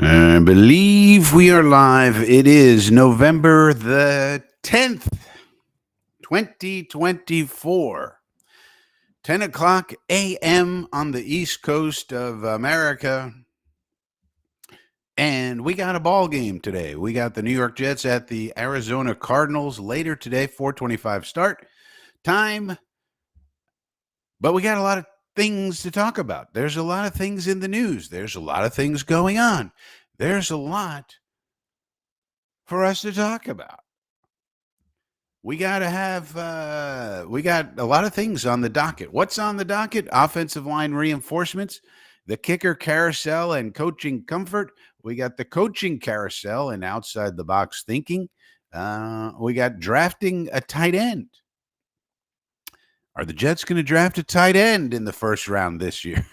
I believe we are live. It is November the 10th, 2024. 10 o'clock a.m. on the East Coast of America. And we got a ball game today. We got the New York Jets at the Arizona Cardinals later today, 4:25 start time. But we got a lot of things to talk about. There's a lot of things in the news. There's a lot of things going on. There's a lot for us to talk about. We got to have, we got a lot of things on the docket. What's on the docket? Offensive line reinforcements, the kicker carousel, and coaching comfort. We got the coaching carousel and outside the box thinking. We got drafting a tight end. Are the Jets going to draft a tight end in the first round this year?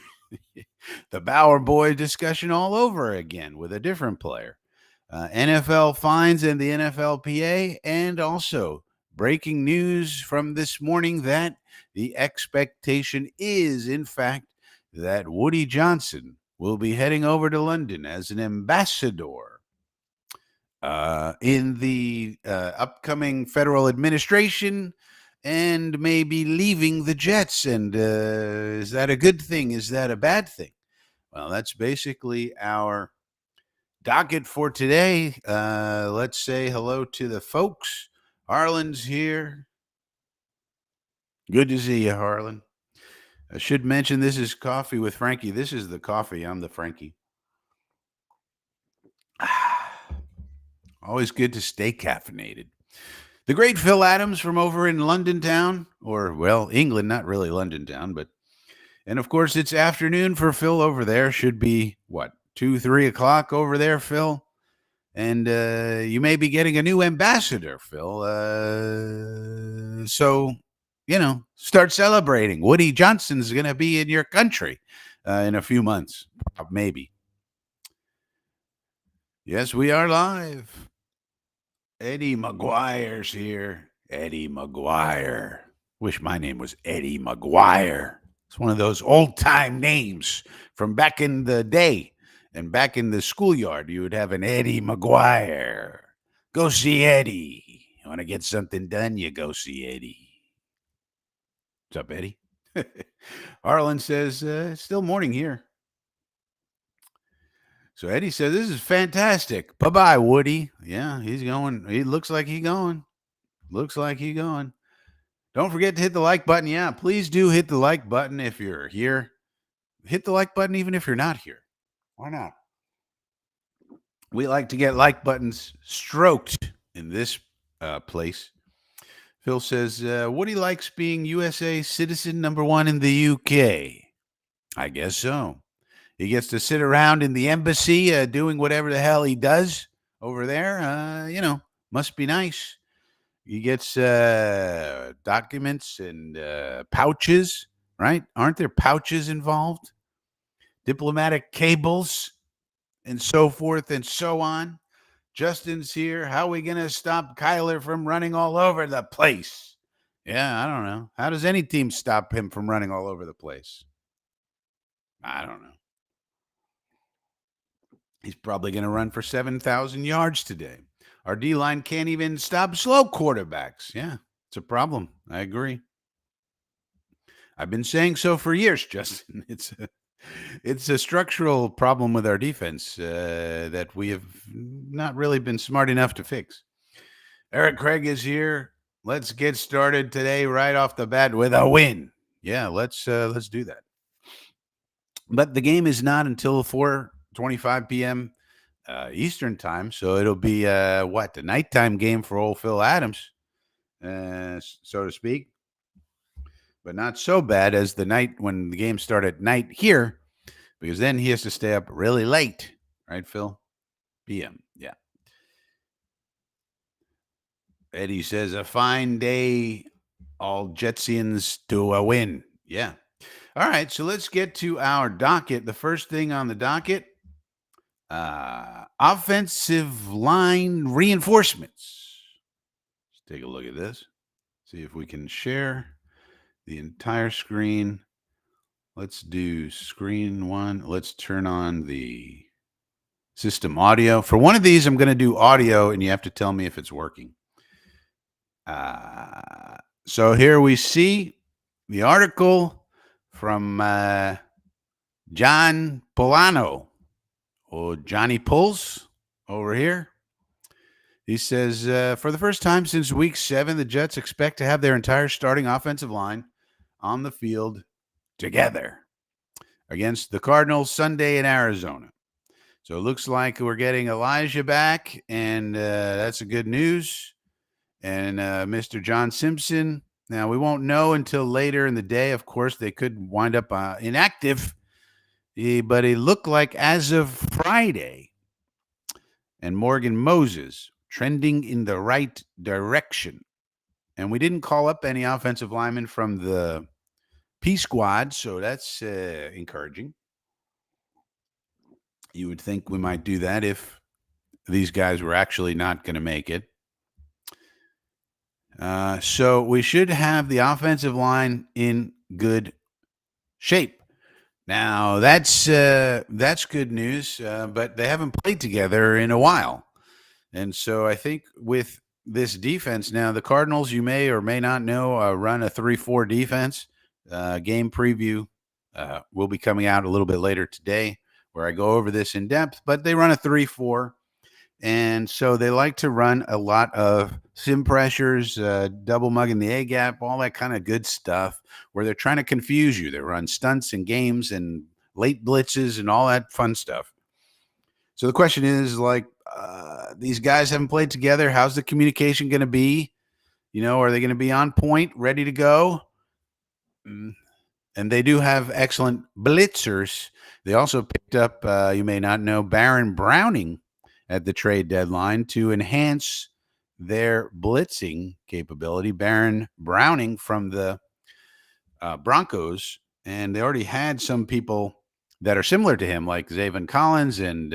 The Bauer boy discussion all over again with a different player. NFL fines and the NFLPA, and also breaking news from this morning that the expectation is, in fact, that Woody Johnson will be heading over to London as an ambassador in the upcoming federal administration and maybe leaving the Jets. And is that a good thing? Is that a bad thing? Well, that's basically our docket for today. Let's say hello to the folks. Harlan's here. Good to see you, Harlan. I should mention this is Coffee with Frankie. This is the coffee. I'm the Frankie. Always good to stay caffeinated. The great Phil Adams from over in London town, or, well, England, not really London town, but, and of course, it's afternoon for Phil over there. Should be, what, 2, 3 o'clock over there, Phil? And you may be getting a new ambassador, Phil. So, start celebrating. Woody Johnson's going to be in your country in a few months, maybe. Yes, we are live. Eddie McGuire's here. Eddie McGuire. Wish my name was Eddie McGuire. It's one of those old-time names from back in the day. And back in the schoolyard, you would have an Eddie McGuire. Go see Eddie. You want to get something done, you go see Eddie. What's up, Eddie? Harlan says, it's still morning here. So Eddie says, this is fantastic. Bye-bye, Woody. Yeah, he's going. He looks like he's going. Looks like he's going. Don't forget to hit the like button. Yeah, please do hit the like button if you're here. Hit the like button even if you're not here. Why not? We like to get like buttons stroked in this place. Phil says, Woody likes being USA citizen #1 in the UK. I guess so. He gets to sit around in the embassy doing whatever the hell he does over there. Must be nice. He gets documents and pouches, right? Aren't there pouches involved? Diplomatic cables and so forth and so on. Justin's here. How are we going to stop Kyler from running all over the place? Yeah, I don't know. How does any team stop him from running all over the place? I don't know. He's probably going to run for 7,000 yards today. Our D-line can't even stop slow quarterbacks. Yeah, it's a problem. I agree. I've been saying so for years, Justin. It's a structural problem with our defense that we have not really been smart enough to fix. Eric Craig is here. Let's get started today right off the bat with a win. Yeah, let's do that. But the game is not until 4:25 p.m. Eastern time, so it'll be the nighttime game for old Phil Adams, so to speak. But not so bad as the night when the game started at night here, because then he has to stay up really late, right, Phil? PM, yeah. Eddie says a fine day, all Jetsians to a win. Yeah. All right, so let's get to our docket. The first thing on the docket, offensive line reinforcements. Let's take a look at this. See if we can share the entire screen. Let's do screen one. Let's turn on the System audio. For one of these, I'm going to do audio, and you have to tell me if it's working. So here we see the article from John Polano, or Johnny Pulls over here. He says, for the first time since week 7, the Jets expect to have their entire starting offensive line on the field together against the Cardinals Sunday in Arizona. So it looks like we're getting Elijah back, and that's a good news. And Mr. John Simpson. Now, we won't know until later in the day. Of course, they could wind up inactive, but it looked like as of Friday, and Morgan Moses trending in the right direction. And we didn't call up any offensive linemen from the P squad, so that's encouraging. You would think we might do that if these guys were actually not going to make it. So we should have the offensive line in good shape. Now that's good news, but they haven't played together in a while, and so I think with this defense now, the Cardinals, you may or may not know, run a 3-4 defense. Game preview will be coming out a little bit later today, where I go over this in depth. But they run a 3-4. And so they like to run a lot of sim pressures, double mugging the A gap, all that kind of good stuff where they're trying to confuse you. They run stunts and games and late blitzes and all that fun stuff. So the question is, like, these guys haven't played together. How's the communication going to be? You know, are they going to be on point, ready to go? And they do have excellent blitzers. They also picked up, you may not know, Baron Browning at the trade deadline to enhance their blitzing capability. Baron Browning from the Broncos, and they already had some people that are similar to him, like Zaven Collins and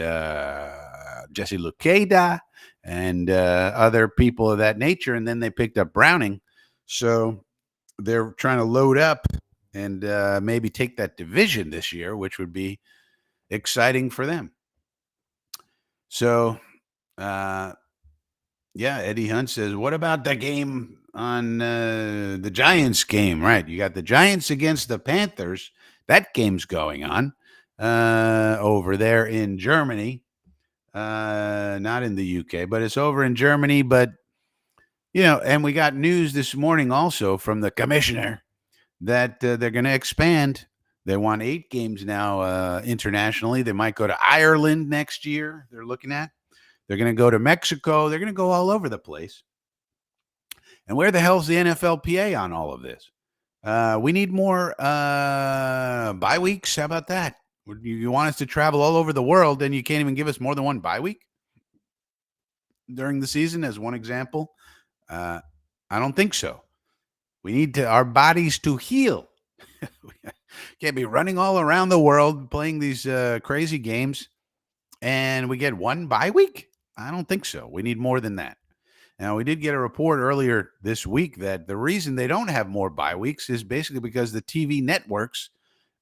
Jesse Lukeda and other people of that nature. And then they picked up Browning. So they're trying to load up and maybe take that division this year, which would be exciting for them. So, Eddie Hunt says, what about the game on the Giants game? Right. You got the Giants against the Panthers. That game's going on over there in Germany. Not in the UK, but it's over in Germany. But, you know, and we got news this morning also from the commissioner that they're going to expand. They want 8 games now internationally. They might go to Ireland next year. They're looking at. They're going to go to Mexico. They're going to go all over the place. And where the hell's the NFLPA on all of this? We need more bye weeks. How about that? You want us to travel all over the world, and you can't even give us more than one bye week during the season, as one example? I don't think so. We need our bodies to heal. Can't be running all around the world playing these crazy games, and we get one bye week? I don't think so. We need more than that. Now, we did get a report earlier this week that the reason they don't have more bye weeks is basically because the TV networks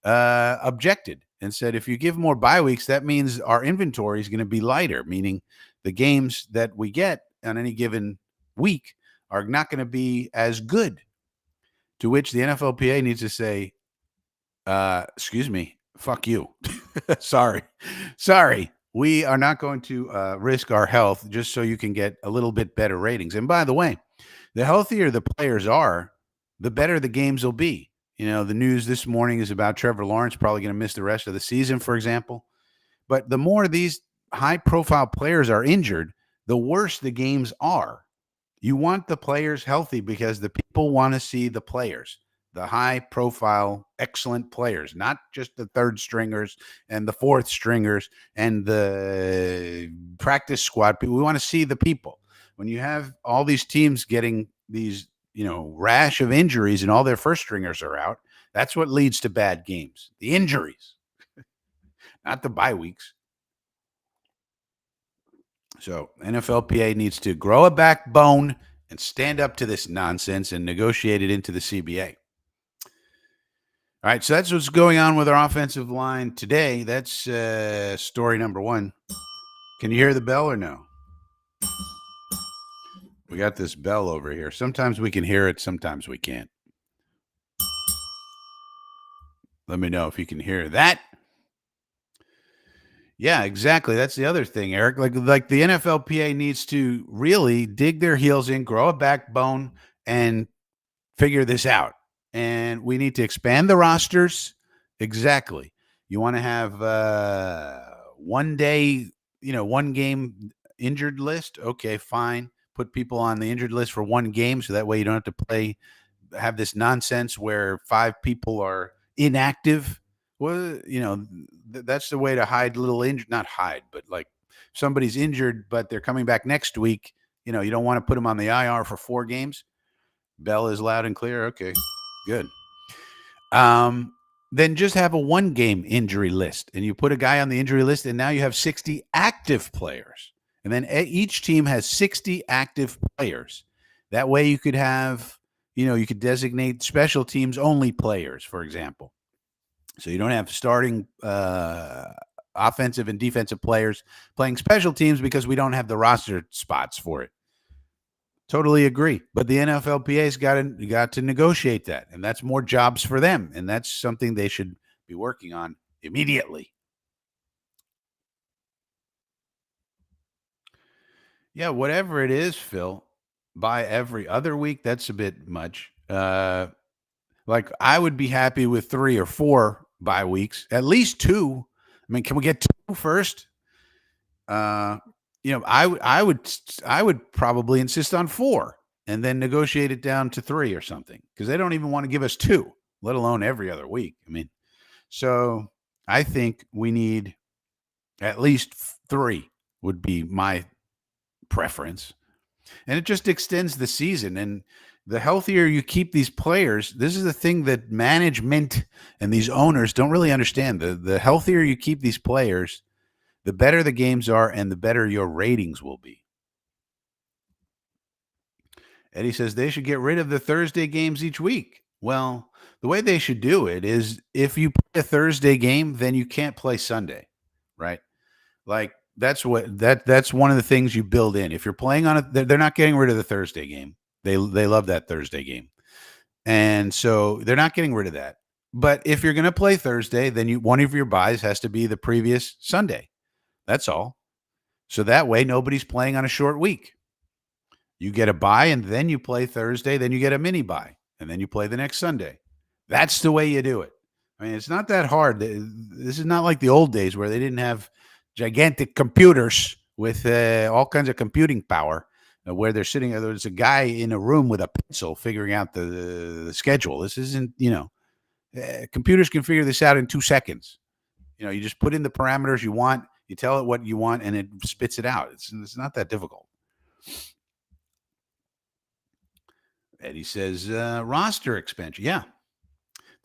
objected and said, if you give more bye weeks, that means our inventory is going to be lighter, meaning the games that we get on any given week are not going to be as good. To which the NFLPA needs to say, excuse me, fuck you. Sorry. We are not going to risk our health just so you can get a little bit better ratings. And by the way, the healthier the players are, the better the games will be. You know, the news this morning is about Trevor Lawrence probably going to miss the rest of the season, for example. But the more these high-profile players are injured, the worse the games are. You want the players healthy because the people want to see the players. The high-profile, excellent players, not just the third stringers and the fourth stringers and the practice squad people. We want to see the people. When you have all these teams getting these, rash of injuries and all their first stringers are out, that's what leads to bad games. The injuries, not the bye weeks. So NFLPA needs to grow a backbone and stand up to this nonsense and negotiate it into the CBA. All right, so that's what's going on with our offensive line today. That's story number 1. Can you hear the bell or no? We got this bell over here. Sometimes we can hear it, sometimes we can't. Let me know if you can hear that. Yeah, exactly. That's the other thing, Eric. Like the NFLPA needs to really dig their heels in, grow a backbone, and figure this out. And we need to expand the rosters. Exactly. You want to have one day, one game injured list. Okay, fine. Put people on the injured list for one game, so that way you don't have to have this nonsense where five people are inactive. Well, that's the way to hide little injury, not hide, but like somebody's injured, but they're coming back next week. You don't want to put them on the IR for 4 games. Bell is loud and clear. Okay, good. Um, then just have a 1 game injury list, and you put a guy on the injury list, and now you have 60 active players, and then each team has 60 active players. That way, you could have, you could designate special teams only players, for example, so you don't have starting offensive and defensive players playing special teams because we don't have the roster spots for it. Totally agree. But the NFLPA's got to negotiate that, and that's more jobs for them, and that's something they should be working on immediately. Yeah, whatever it is, Phil, by every other week, that's a bit much. Like I would be happy with 3 or 4 bye weeks, at least 2. I mean, can we get 2 first? Uh, I would probably insist on 4 and then negotiate it down to 3 or something because they don't even want to give us 2, let alone every other week. I mean, so I think we need at least 3 would be my preference, and it just extends the season. And the healthier you keep these players, this is the thing that management and these owners don't really understand. The healthier you keep these players, the better the games are and the better your ratings will be. Eddie says they should get rid of the Thursday games each week. Well, the way they should do it is if you play a Thursday game, then you can't play Sunday, right? Like that's one of the things you build in. If you're playing on it, they're not getting rid of the Thursday game. They love that Thursday game, and so they're not getting rid of that. But if you're going to play Thursday, then one of your buys has to be the previous Sunday. That's all. So that way, nobody's playing on a short week. You get a bye, and then you play Thursday, then you get a mini bye, and then you play the next Sunday. That's the way you do it. I mean, it's not that hard. This is not like the old days where they didn't have gigantic computers with all kinds of computing power, where they're sitting. There's a guy in a room with a pencil figuring out the schedule. This isn't, computers can figure this out in 2 seconds. You just put in the parameters you want, you tell it what you want, and it spits it out. It's not that difficult. Eddie says roster expansion. Yeah.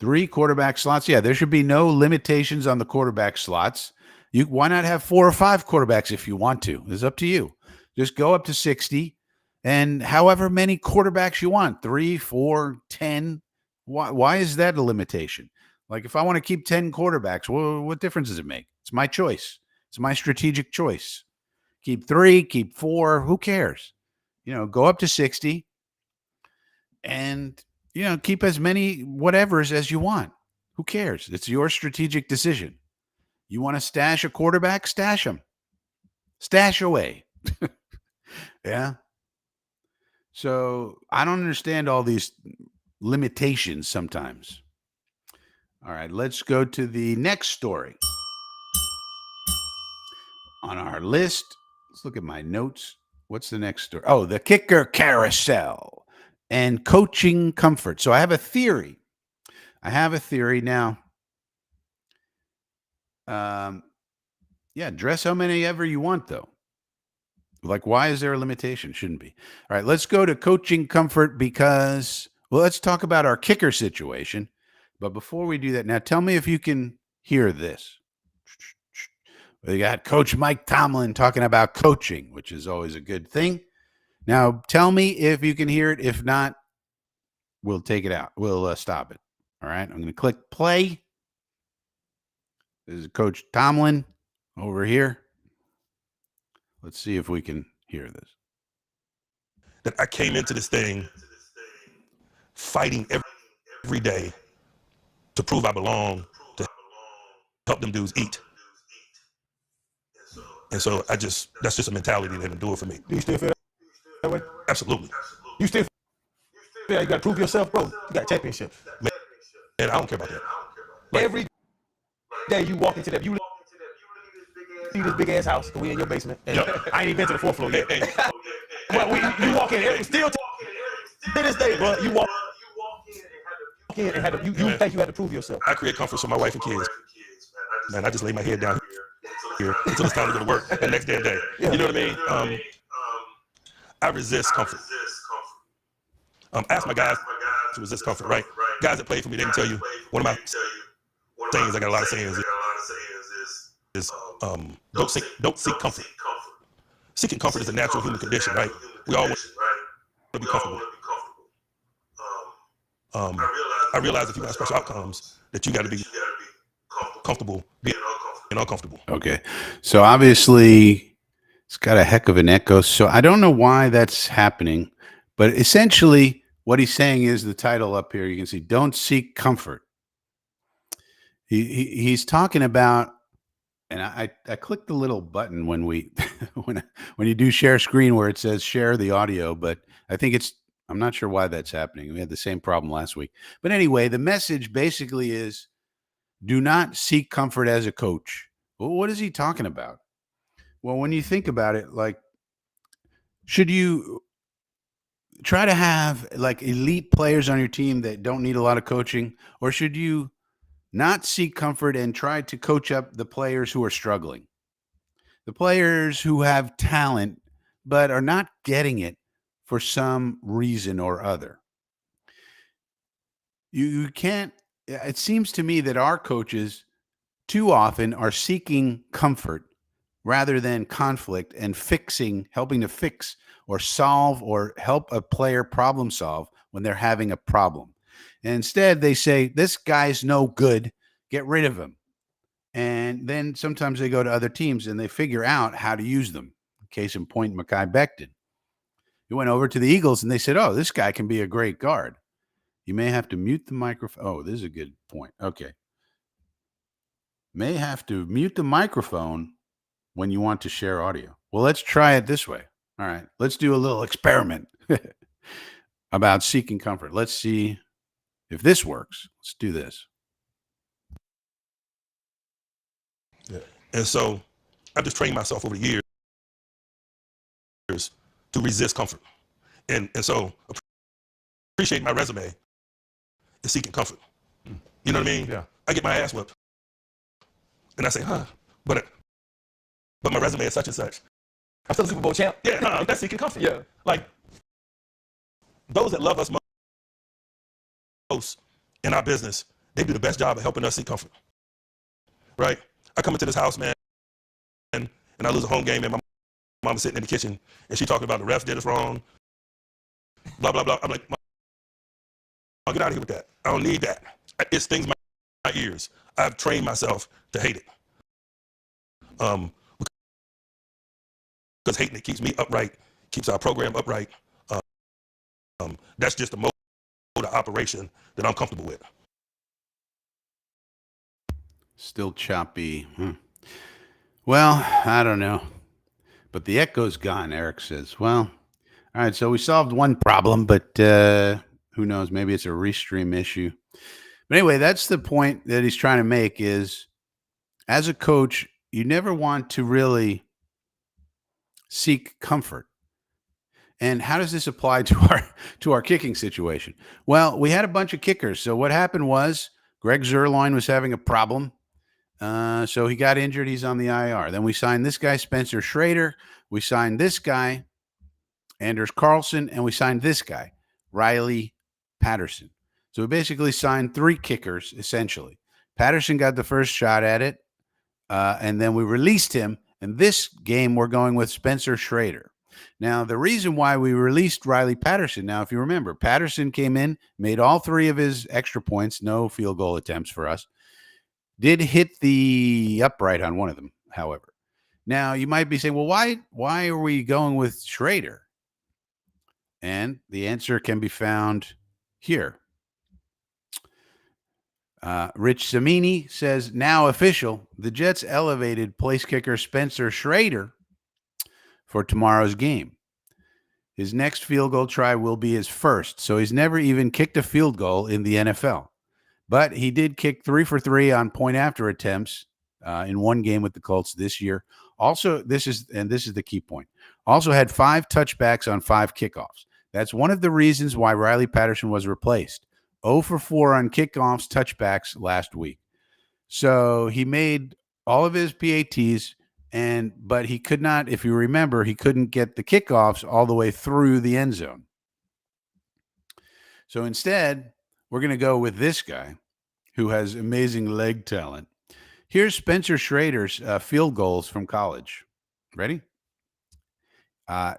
3 quarterback slots. Yeah, there should be no limitations on the quarterback slots. Why not have 4 or 5 quarterbacks if you want to? It's up to you. Just go up to 60 and however many quarterbacks you want, 3, 4, 10. Why is that a limitation? Like if I want to keep 10 quarterbacks, well, what difference does it make? It's my choice. It's my strategic choice. Keep 3, keep 4, who cares? Go up to 60 and keep as many whatevers as you want. Who cares? It's your strategic decision. You want to stash a quarterback? Stash him. Stash away. Yeah. So I don't understand all these limitations sometimes. All right, let's go to the next story on our list. Let's look at my notes. What's the next story? Oh, the kicker carousel and coaching comfort. So I have a theory. Now. Yeah, dress how many ever you want, though. Like, why is there a limitation? Shouldn't be. All right, let's go to coaching comfort because, well, let's talk about our kicker situation. But before we do that, now tell me if you can hear this. We got Coach Mike Tomlin talking about coaching, which is always a good thing. Now, tell me if you can hear it. If not, we'll take it out. We'll stop it. All right, I'm going to click play. This is Coach Tomlin over here. Let's see if we can hear this. That I came into this thing fighting every day to prove I belong, to help them dudes eat. And so that's just a mentality that endure for me. Do you still feel that way? Absolutely. You still feel like you got to prove yourself, bro? You got championships. And I don't care about that. Every day you walk into that, you see this big ass house, we in your basement. And I ain't even been to the fourth floor yet. Well, you walk in, still to this day, bro. You walk in and had to, you think you had to prove yourself. I create comfort for my wife and kids. Man, I just lay my head down here until it's time to go to work the next damn day. Yeah. You know what I mean? I resist comfort. Ask my guys to resist comfort, right? Guys that play for me, they can tell you one of my sayings, I got a lot of sayings, is don't seek comfort. Seeking comfort is a natural human condition, right? We all want to be comfortable. I realize if you want special outcomes, that you got to be comfortable being uncomfortable. Okay. So obviously it's got a heck of an echo. So I don't know why that's happening, but essentially what he's saying is the title up here. You can see, don't seek comfort. He's talking about, and I clicked the little button when we, when you do share screen where it says share the audio, but I think I'm not sure why that's happening. We had the same problem last week. But anyway, the message basically is, do not seek comfort as a coach. Well, what is he talking about? Well, when you think about it, like, should you try to have like elite players on your team that don't need a lot of coaching, or should you not seek comfort and try to coach up the players who are struggling, the players who have talent but are not getting it for some reason or other? You can't. It seems to me that our coaches too often are seeking comfort rather than conflict and helping to fix or solve or help a player problem solve when they're having a problem. And instead, they say, this guy's no good, get rid of him. And then sometimes they go to other teams and they figure out how to use them. Case in point, Mekhi Becton. He went over to the Eagles and they said, oh, this guy can be a great guard. You may have to mute the microphone. Oh, this is a good point. Okay. May have to mute the microphone when you want to share audio. Well, let's try it this way. All right. Let's do a little experiment about seeking comfort. Let's see if this works. Let's do this. Yeah. And so I've just trained myself over the years to resist comfort. And so appreciate my resume is seeking comfort. You know what I mean? Yeah. I get my ass whipped. And I say, but my resume is such and such. I'm still a Super Bowl champ. Yeah, that's seeking comfort. Yeah. Like, those that love us most in our business, they do the best job of helping us seek comfort. Right? I come into this house, man, and I lose a home game, and my mama's sitting in the kitchen, and she talking about the refs did us wrong, blah, blah, blah. I'm like, I'll get out of here with that. I don't need that. It stings my ears. I've trained myself to hate it. Because hating it keeps me upright, keeps our program upright. That's just the mode of operation that I'm comfortable with. Still choppy. Well, I don't know. But the echo's gone, Eric says. Well, all right, so we solved one problem, but who knows? Maybe it's a restream issue. But anyway, that's the point that he's trying to make is, as a coach, you never want to really seek comfort. And how does this apply to our kicking situation? Well, we had a bunch of kickers. So what happened was Greg Zuerlein was having a problem. So he got injured. He's on the IR. Then we signed this guy, Spencer Schrader. We signed this guy, Anders Carlson, and we signed this guy, Riley Patterson. So we basically signed 3 kickers, essentially. Patterson got the first shot at it, and then we released him. And this game, we're going with Spencer Schrader. Now, the reason why we released Riley Patterson, now, if you remember, Patterson came in, made all 3 of his extra points, no field goal attempts for us, did hit the upright on one of them, however. Now, you might be saying, well, why are we going with Schrader? And the answer can be found here. Rich Samini says, now official, the Jets elevated place kicker Spencer Schrader for tomorrow's game. His next field goal try will be his first, so he's never even kicked a field goal in the NFL. But he did kick 3 for 3 on point after attempts in one game with the Colts this year. Also, this is the key point. Also had 5 touchbacks on 5 kickoffs. That's one of the reasons why Riley Patterson was replaced. 0 for 4 on kickoffs, touchbacks last week. So he made all of his PATs, but he could not, if you remember, he couldn't get the kickoffs all the way through the end zone. So instead, we're going to go with this guy who has amazing leg talent. Here's Spencer Schrader's field goals from college. Ready?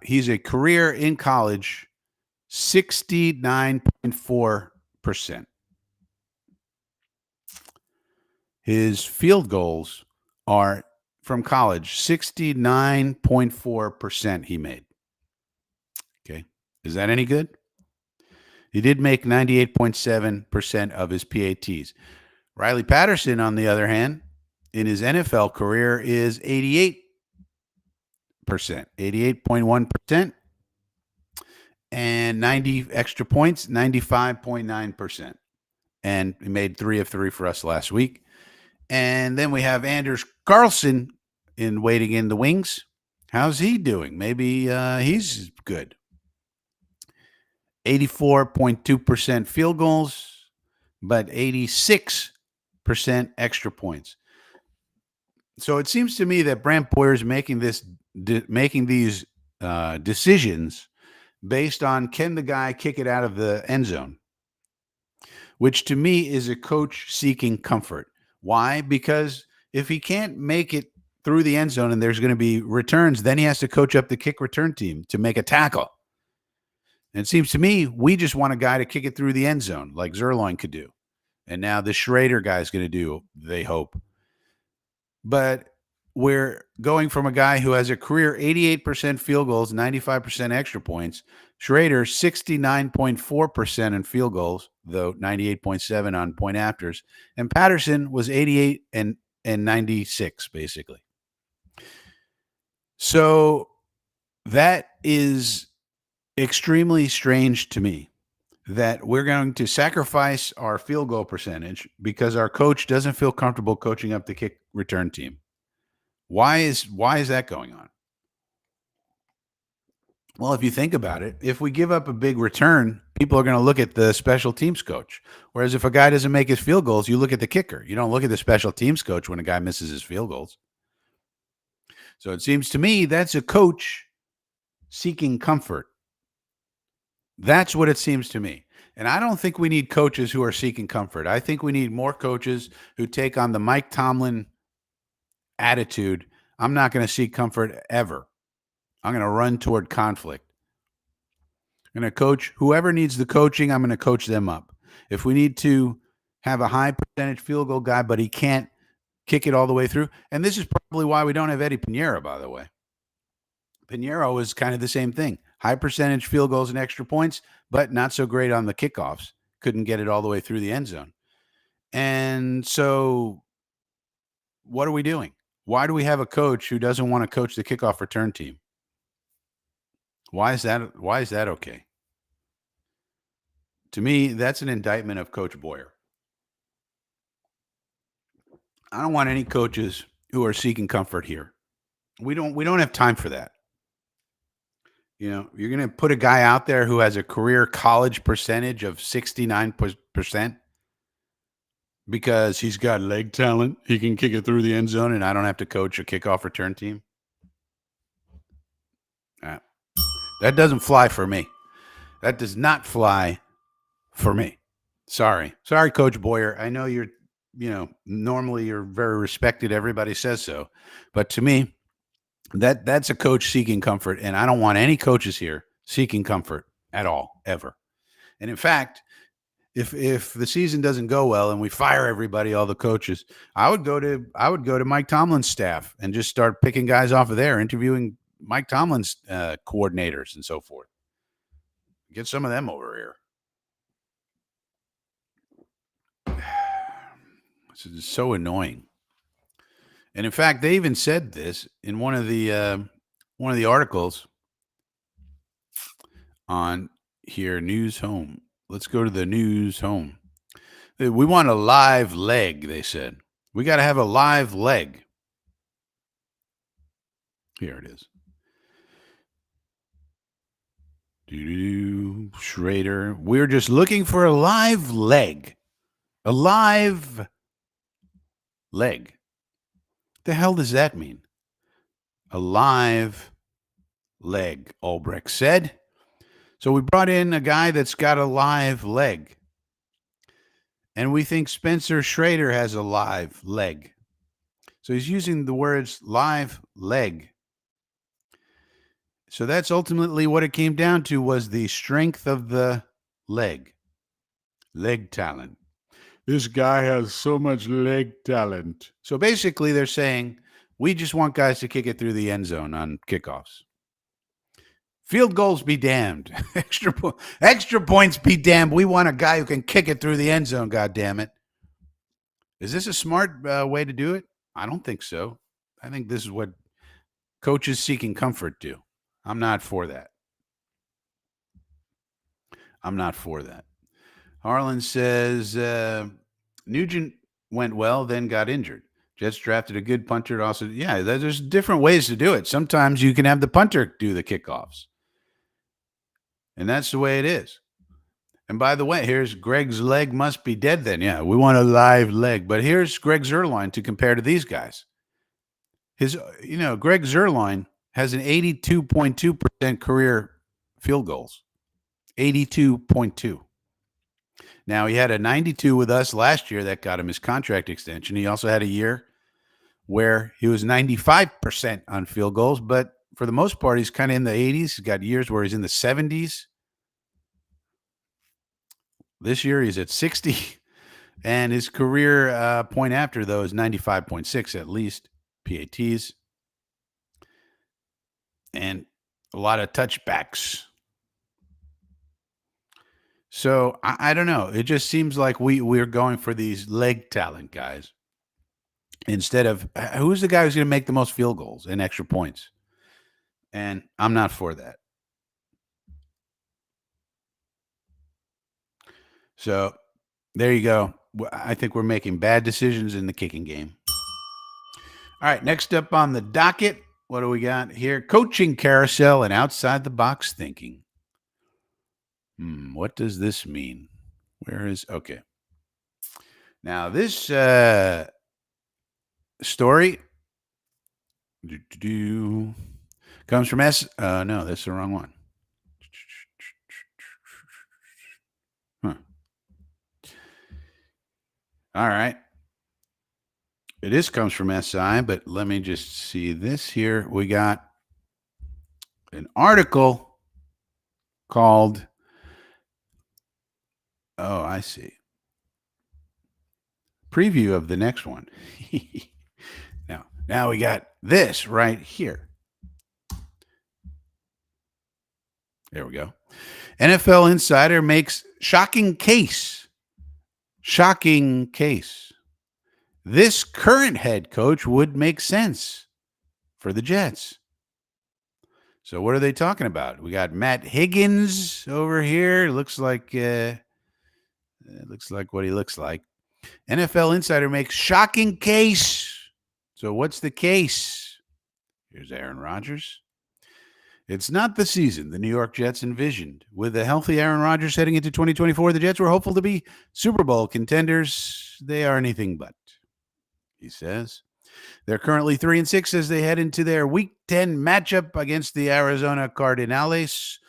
He's a career in college 69.4%. His field goals are from college 69.4% he made. Okay. Is that any good? He did make 98.7% of his PATs. Riley Patterson, on the other hand, in his NFL career is 88%, 88.1%, and 90 extra points, 95.9%. And he made 3 of 3 for us last week. And then we have Anders Carlson waiting in the wings. How's he doing? Maybe he's good. 84.2% field goals, but 86% extra points. So it seems to me that Brant Boyer is making these decisions based on, can the guy kick it out of the end zone, which to me is a coach seeking comfort. Why? Because if he can't make it through the end zone and there's going to be returns, then he has to coach up the kick return team to make a tackle. And it seems to me we just want a guy to kick it through the end zone like Zerline could do. And now the Schrader guy is going to do, they hope. But we're going from a guy who has a career 88% field goals, 95% extra points. Schrader, 69.4% in field goals, though 98.7 on point afters. And Patterson was 88 and 96, basically. So that is extremely strange to me, that we're going to sacrifice our field goal percentage because our coach doesn't feel comfortable coaching up the kick return team. Why is that going on? Well, if you think about it, if we give up a big return, people are going to look at the special teams coach. Whereas if a guy doesn't make his field goals, you look at the kicker. You don't look at the special teams coach when a guy misses his field goals. So it seems to me that's a coach seeking comfort. That's what it seems to me. And I don't think we need coaches who are seeking comfort. I think we need more coaches who take on the Mike Tomlin attitude. I'm not going to seek comfort ever. I'm going to run toward conflict. I'm going to coach whoever needs the coaching. I'm going to coach them up. If we need to have a high percentage field goal guy, but he can't kick it all the way through. And this is probably why we don't have Eddie Pinheiro, by the way. Pinheiro is kind of the same thing. High percentage field goals and extra points, but not so great on the kickoffs. Couldn't get it all the way through the end zone. And so what are we doing? Why do we have a coach who doesn't want to coach the kickoff return team? Why is that okay? To me, that's an indictment of Coach Boyer. I don't want any coaches who are seeking comfort here. We don't have time for that. You know, you're going to put a guy out there who has a career college percentage of 69% because he's got leg talent. He can kick it through the end zone, and I don't have to coach a kickoff return team. That doesn't fly for me. That does not fly for me. Sorry, Coach Boyer. I know normally you're very respected. Everybody says so. But to me, that's a coach seeking comfort, and I don't want any coaches here seeking comfort at all, ever. And in fact, if the season doesn't go well and we fire everybody, all the coaches, I would go to Mike Tomlin's staff and just start picking guys off of there, interviewing Mike Tomlin's coordinators and so forth. Get some of them over here. This is so annoying. And in fact, they even said this in one of the articles on here, News Home. Let's go to the News Home. We want a live leg, they said. We got to have a live leg. Here it is. Schrader. We're just looking for a live leg. A live leg. The hell does that mean? A live leg, Ulbrich said. So we brought in a guy that's got a live leg. And we think Spencer Schrader has a live leg. So he's using the words live leg. So that's ultimately what it came down to, was the strength of the leg. Leg talent. This guy has so much leg talent. So basically they're saying, we just want guys to kick it through the end zone on kickoffs. Field goals be damned. Extra points be damned. We want a guy who can kick it through the end zone, God damn it. Is this a smart way to do it? I don't think so. I think this is what coaches seeking comfort do. I'm not for that. I'm not for that. Harlan says Nugent went well, then got injured. Jets drafted a good punter. Also, yeah, there's different ways to do it. Sometimes you can have the punter do the kickoffs. And that's the way it is. And by the way, here's Greg's leg must be dead then. Yeah, we want a live leg. But here's Greg Zuerlein to compare to these guys. Greg Zuerlein has an 82.2% career field goals. 82.2. Now, he had a 92 with us last year that got him his contract extension. He also had a year where he was 95% on field goals, but for the most part, he's kind of in the 80s. He's got years where he's in the 70s. This year, he's at 60, and his career point after, though, is 95.6 at least, PATs, and a lot of touchbacks. So I don't know. It just seems like we're going for these leg talent guys instead of who's the guy who's going to make the most field goals and extra points. And I'm not for that. So there you go. I think we're making bad decisions in the kicking game. All right, next up on the docket, what do we got here? Coaching carousel and outside the box thinking. What does this mean? Okay. Now this story comes from no, that's the wrong one. Huh. All right. Comes from SI, but let me just see this here. We got an article called, I see. Preview of the next one. Now we got this right here. There we go. NFL Insider makes shocking case. Shocking case. This current head coach would make sense for the Jets. So what are they talking about? We got Matt Higgins over here. Looks like what he looks like. NFL Insider makes shocking case. So what's the case? Here's Aaron Rodgers. It's not the season the New York Jets envisioned. With a healthy Aaron Rodgers heading into 2024, the Jets were hopeful to be Super Bowl contenders. They are anything but, he says. They're currently 3-6 as they head into their Week 10 matchup against the Arizona Cardinals.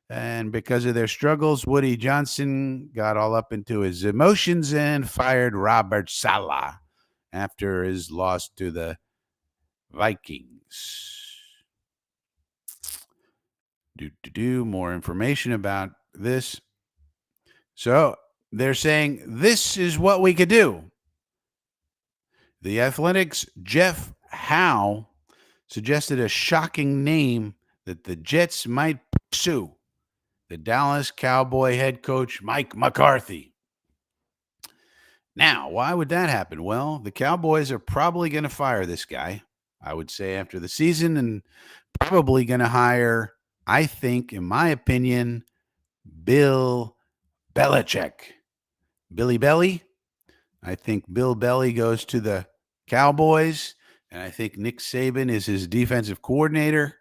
And because of their struggles, Woody Johnson got all up into his emotions and fired Robert Saleh after his loss to the Vikings. More information about this. So they're saying this is what we could do. The Athletics' Jeff Howe suggested a shocking name that the Jets might pursue: the Dallas Cowboy head coach Mike McCarthy. Now, why would that happen? Well, the Cowboys are probably going to fire this guy, I would say, after the season, and probably going to hire, I think, in my opinion, Bill Belichick. Billy Belly. I think Bill Belly goes to the Cowboys, and I think Nick Saban is his defensive coordinator.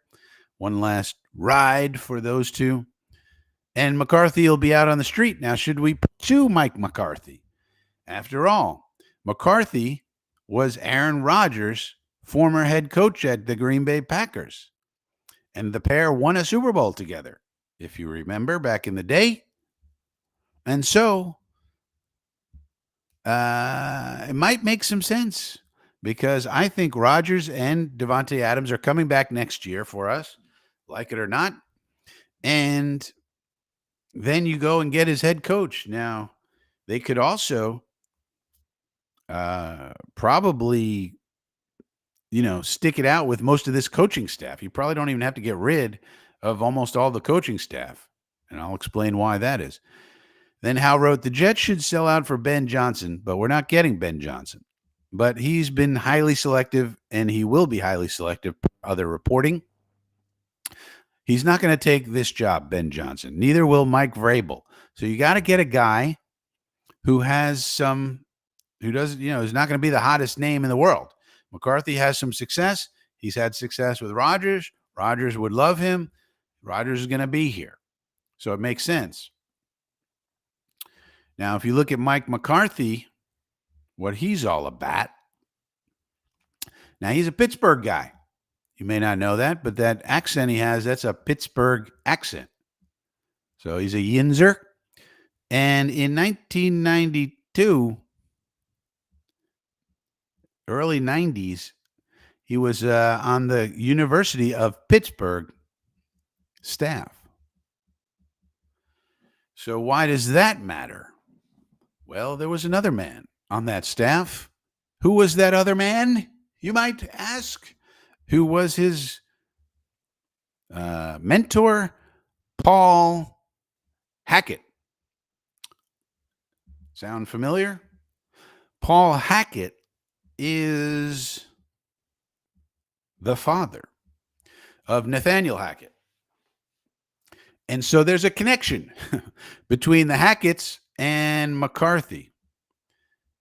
One last ride for those two. And McCarthy will be out on the street. Now, should we pursue Mike McCarthy? After all, McCarthy was Aaron Rodgers' former head coach at the Green Bay Packers. And the pair won a Super Bowl together, if you remember, back in the day. And so it might make some sense, because I think Rodgers and Devontae Adams are coming back next year for us, like it or not. And then you go and get his head coach. Now, they could also probably, stick it out with most of this coaching staff. You probably don't even have to get rid of almost all the coaching staff. And I'll explain why that is. Then Howe wrote, the Jets should sell out for Ben Johnson, but we're not getting Ben Johnson. But he's been highly selective, and he will be highly selective, other reporting. He's not going to take this job, Ben Johnson. Neither will Mike Vrabel. So you got to get a guy who is not going to be the hottest name in the world. McCarthy has some success. He's had success with Rodgers. Rodgers would love him. Rodgers is going to be here. So it makes sense. Now, if you look at Mike McCarthy, what he's all about. Now, he's a Pittsburgh guy. You may not know that, but that accent he has, that's a Pittsburgh accent. So he's a Yinzer. And in 1992, early 90s, he was on the University of Pittsburgh staff. So why does that matter? Well, there was another man on that staff. Who was that other man, you might ask? Who was his mentor? Paul Hackett. Sound familiar? Paul Hackett is the father of Nathaniel Hackett. And so there's a connection between the Hacketts and McCarthy.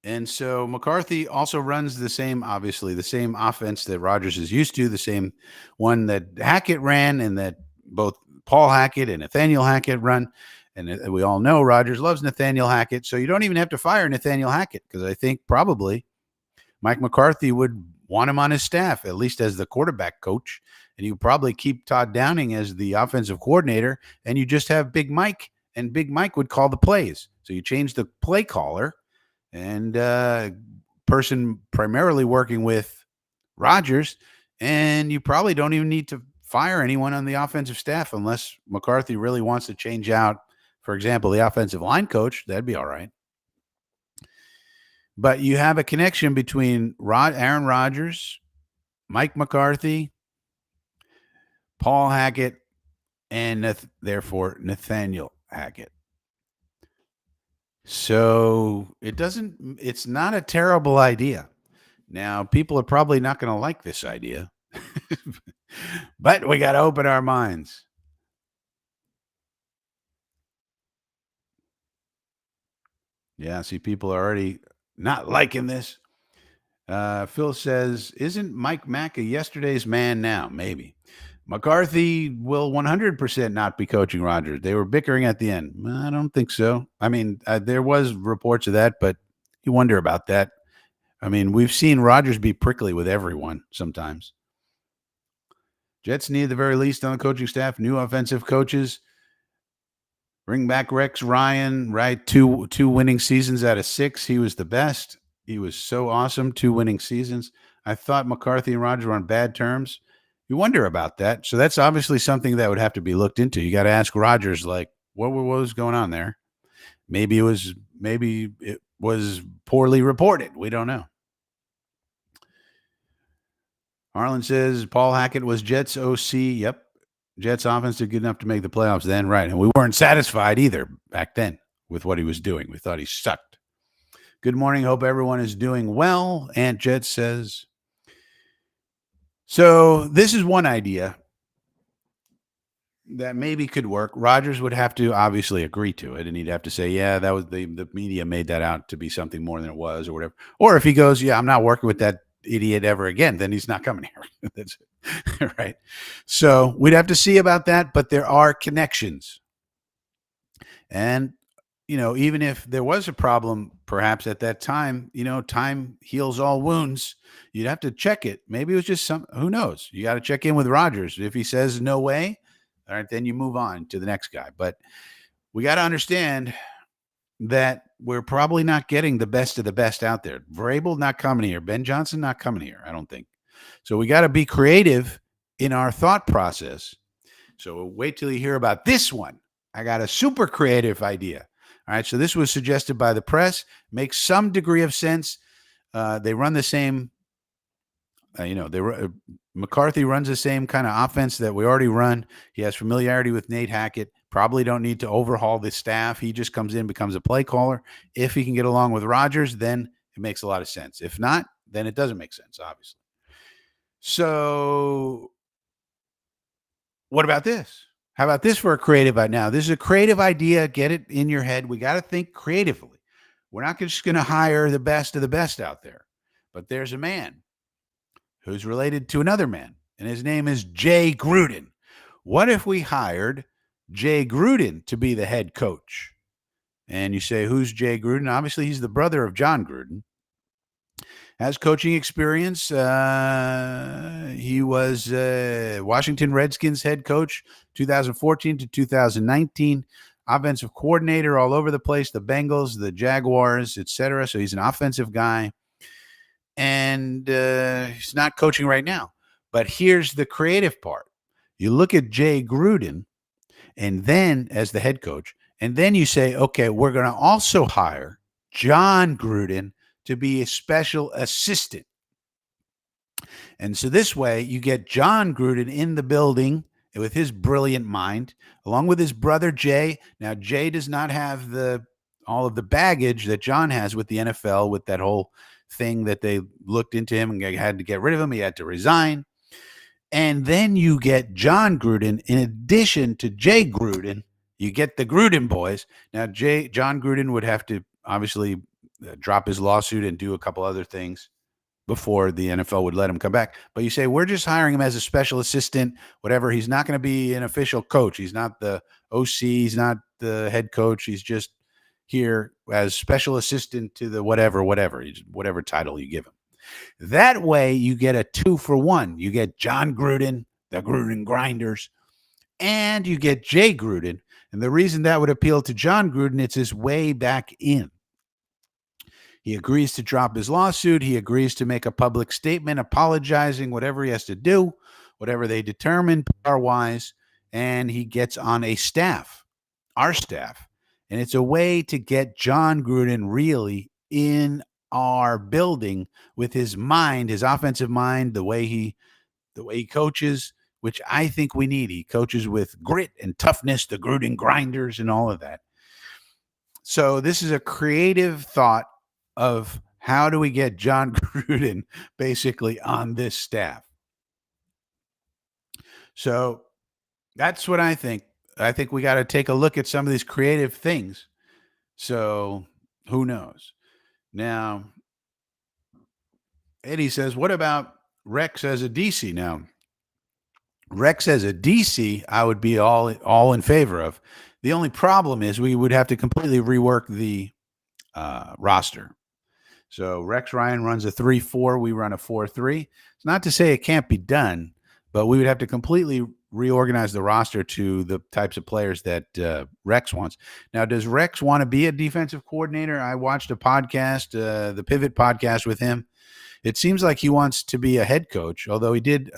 And so McCarthy also runs the same offense that Rodgers is used to, the same one that Hackett ran and that both Paul Hackett and Nathaniel Hackett run. And we all know Rodgers loves Nathaniel Hackett. So you don't even have to fire Nathaniel Hackett, because I think probably Mike McCarthy would want him on his staff, at least as the quarterback coach. And you probably keep Todd Downing as the offensive coordinator, and you just have Big Mike, and Big Mike would call the plays. So you change the play caller, and person primarily working with Rodgers, and you probably don't even need to fire anyone on the offensive staff unless McCarthy really wants to change out, for example, the offensive line coach. That'd be all right. But you have a connection between Aaron Rodgers, Mike McCarthy, Paul Hackett, and therefore Nathaniel Hackett. So it's not a terrible idea. Now, people are probably not going to like this idea, but we got to open our minds. Yeah, see, people are already not liking this. Phil says, isn't Mike Mack a yesterday's man now? Maybe. McCarthy will 100% not be coaching Rodgers. They were bickering at the end. I don't think so. I mean, there was reports of that, but you wonder about that. I mean, we've seen Rodgers be prickly with everyone sometimes. Jets need, at the very least, on the coaching staff, new offensive coaches. Bring back Rex Ryan, right? Two winning seasons out of 6. He was the best. He was so awesome. 2 winning seasons. I thought McCarthy and Rodgers were on bad terms. You wonder about that. So that's obviously something that would have to be looked into. You got to ask Rodgers, like, what was going on there? Maybe it was poorly reported. We don't know. Harlan says Paul Hackett was Jets OC. Yep. Jets offense did good enough to make the playoffs then, right? And we weren't satisfied either back then with what he was doing. We thought he sucked. Good morning. Hope everyone is doing well. Aunt Jet says. So this is one idea that maybe could work. Rodgers would have to obviously agree to it, and he'd have to say, yeah, that was the media made that out to be something more than it was or whatever. Or if he goes, yeah, I'm not working with that idiot ever again, then he's not coming here. That's it. Right. So we'd have to see about that, but there are connections. And, even if there was a problem, perhaps at that time, time heals all wounds. You'd have to check it. Maybe it was just who knows? You got to check in with Rodgers. If he says no way, all right, then you move on to the next guy. But we got to understand that we're probably not getting the best of the best out there. Vrabel not coming here. Ben Johnson not coming here, I don't think. So we got to be creative in our thought process. So wait till you hear about this one. I got a super creative idea. All right, so this was suggested by the press. Makes some degree of sense. They run the same, McCarthy runs the same kind of offense that we already run. He has familiarity with Nate Hackett. Probably don't need to overhaul the staff. He just comes in, becomes a play caller. If he can get along with Rodgers, then it makes a lot of sense. If not, then it doesn't make sense, obviously. So what about this? How about this for a creative idea? Now, this is a creative idea. Get it in your head. We got to think creatively. We're not just going to hire the best of the best out there. But there's a man who's related to another man, and his name is Jay Gruden. What if we hired Jay Gruden to be the head coach? And you say, who's Jay Gruden? Obviously, he's the brother of John Gruden. Has coaching experience. He was Washington Redskins head coach 2014 to 2019. Offensive coordinator all over the place, the Bengals, the Jaguars, etc. So he's an offensive guy. And he's not coaching right now. But here's the creative part. You look at Jay Gruden, and then as the head coach, and then you say, okay, we're going to also hire John Gruden to be a special assistant. And so this way you get John Gruden in the building with his brilliant mind, along with his brother Jay. Now, Jay does not have all of the baggage that John has with the NFL, with that whole thing that they looked into him and had to get rid of him. He had to resign. And then you get John Gruden in addition to Jay Gruden. You get the Gruden boys. Now, John Gruden would have to obviously drop his lawsuit and do a couple other things before the NFL would let him come back. But you say, we're just hiring him as a special assistant, whatever. He's not going to be an official coach. He's not the OC. He's not the head coach. He's just here as special assistant to the whatever title you give him. That way you get a 2-for-1. You get John Gruden, the Gruden Grinders, and you get Jay Gruden. And the reason that would appeal to John Gruden, it's his way back in. He agrees to drop his lawsuit. He agrees to make a public statement apologizing, whatever he has to do, whatever they determine PR-wise, and he gets on a staff, our staff. And it's a way to get John Gruden really in our building with his mind, his offensive mind, the way he coaches, which I think we need. He coaches with grit and toughness, the Gruden Grinders and all of that. So this is a creative thought of how do we get John Gruden basically on this staff. So that's what I think. I think we got to take a look at some of these creative things. So who knows? Now, Eddie says, what about Rex as a DC? Now, Rex as a DC, I would be all in favor of. The only problem is we would have to completely rework the roster. So Rex Ryan runs a 3-4. We run a 4-3. It's not to say it can't be done, but we would have to completely reorganize the roster to the types of players that Rex wants. Now, does Rex want to be a defensive coordinator? I watched a podcast, the Pivot podcast with him. It seems like he wants to be a head coach, although he did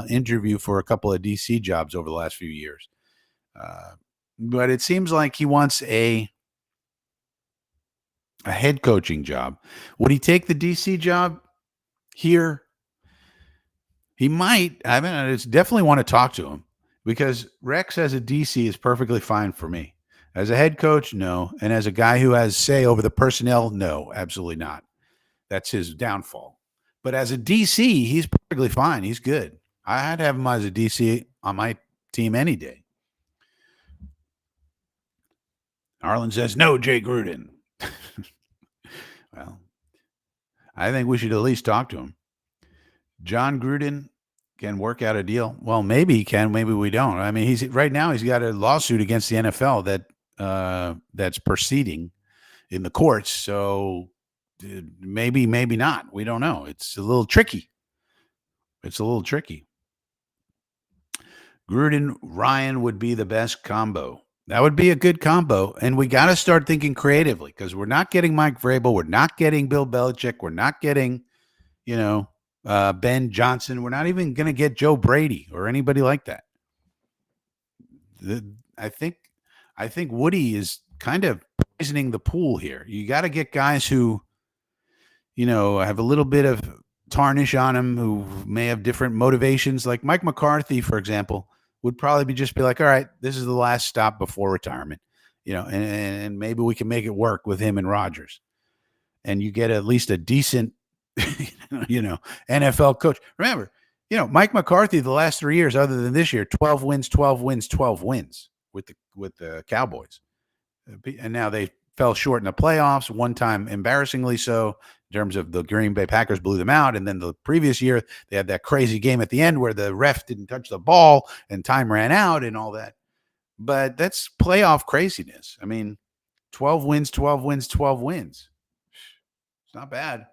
interview for a couple of DC jobs over the last few years. But it seems like he wants a a head coaching job. Would he take the DC job here? He might. I mean, I just definitely want to talk to him because Rex as a DC is perfectly fine for me. As a head coach, no. And as a guy who has say over the personnel, no, absolutely not. That's his downfall. But as a DC, he's perfectly fine. He's good. I'd have him as a DC on my team any day. Arlen says, no, Jay Gruden. Well, I think we should at least talk to him. John Gruden can work out a deal. Well, maybe he can, maybe we don't. I mean, he's right now he's got a lawsuit against the NFL that's proceeding in the courts. So maybe not. We don't know. It's a little tricky. Gruden Ryan would be the best combo. That would be a good combo. And we got to start thinking creatively because we're not getting Mike Vrabel. We're not getting Bill Belichick. We're not getting, Ben Johnson. We're not even going to get Joe Brady or anybody like that. I think Woody is kind of poisoning the pool here. You got to get guys who, have a little bit of tarnish on them, who may have different motivations. Like Mike McCarthy, for example, would probably just be like, all right, this is the last stop before retirement, and maybe we can make it work with him and Rodgers. And you get at least a decent, NFL coach. Remember, Mike McCarthy, the last 3 years, other than this year, 12 wins with the Cowboys. And now they fell short in the playoffs, one time embarrassingly so, in terms of the Green Bay Packers blew them out. And then the previous year, they had that crazy game at the end where the ref didn't touch the ball and time ran out and all that. But that's playoff craziness. I mean, 12 wins. It's not bad.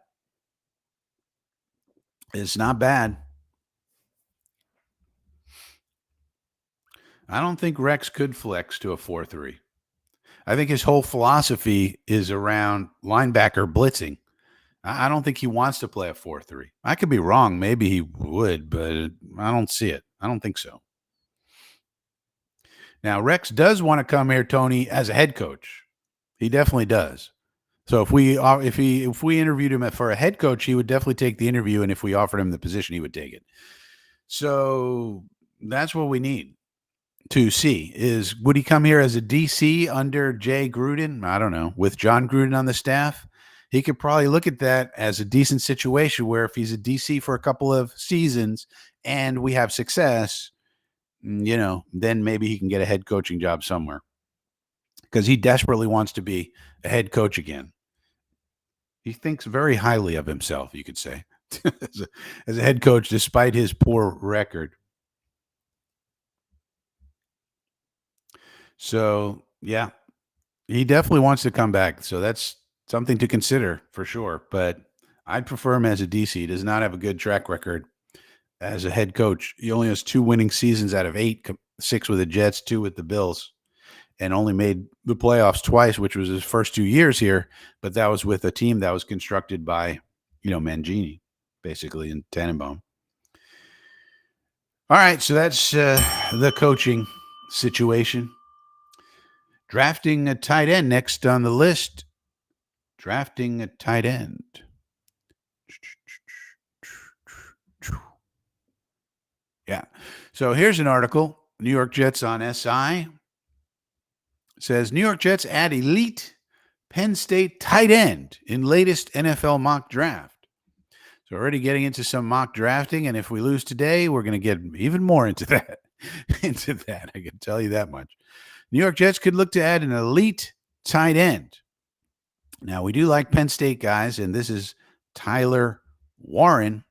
I don't think Rex could flex to a 4-3. I think his whole philosophy is around linebacker blitzing. I don't think he wants to play a 4-3. I could be wrong. Maybe he would, but I don't see it. I don't think so. Now, Rex does want to come here, Tony, as a head coach. He definitely does. So if we interviewed him for a head coach, he would definitely take the interview, and if we offered him the position, he would take it. So that's what we need to see is, would he come here as a DC under Jay Gruden? I don't know. With John Gruden on the staff, he could probably look at that as a decent situation where if he's a DC for a couple of seasons and we have success, then maybe he can get a head coaching job somewhere because he desperately wants to be a head coach again. He thinks very highly of himself, you could say, as a head coach, despite his poor record. So, yeah, he definitely wants to come back. So that's something to consider for sure. But I'd prefer him as a DC. He does not have a good track record as a head coach. He only has 2 winning seasons out of 8, 6 with the Jets, 2 with the Bills, and only made the playoffs twice, which was his first 2 years here. But that was with a team that was constructed by, Mangini, basically, and Tannenbaum. All right, so that's the coaching situation. Drafting a tight end next on the list. Drafting a tight end. Yeah. So here's an article. New York Jets on SI. It says New York Jets add elite Penn State tight end in latest NFL mock draft. So already getting into some mock drafting. And if we lose today, we're going to get even more into that. I can tell you that much. New York Jets could look to add an elite tight end. Now, we do like Penn State guys, and this is Tyler Warren,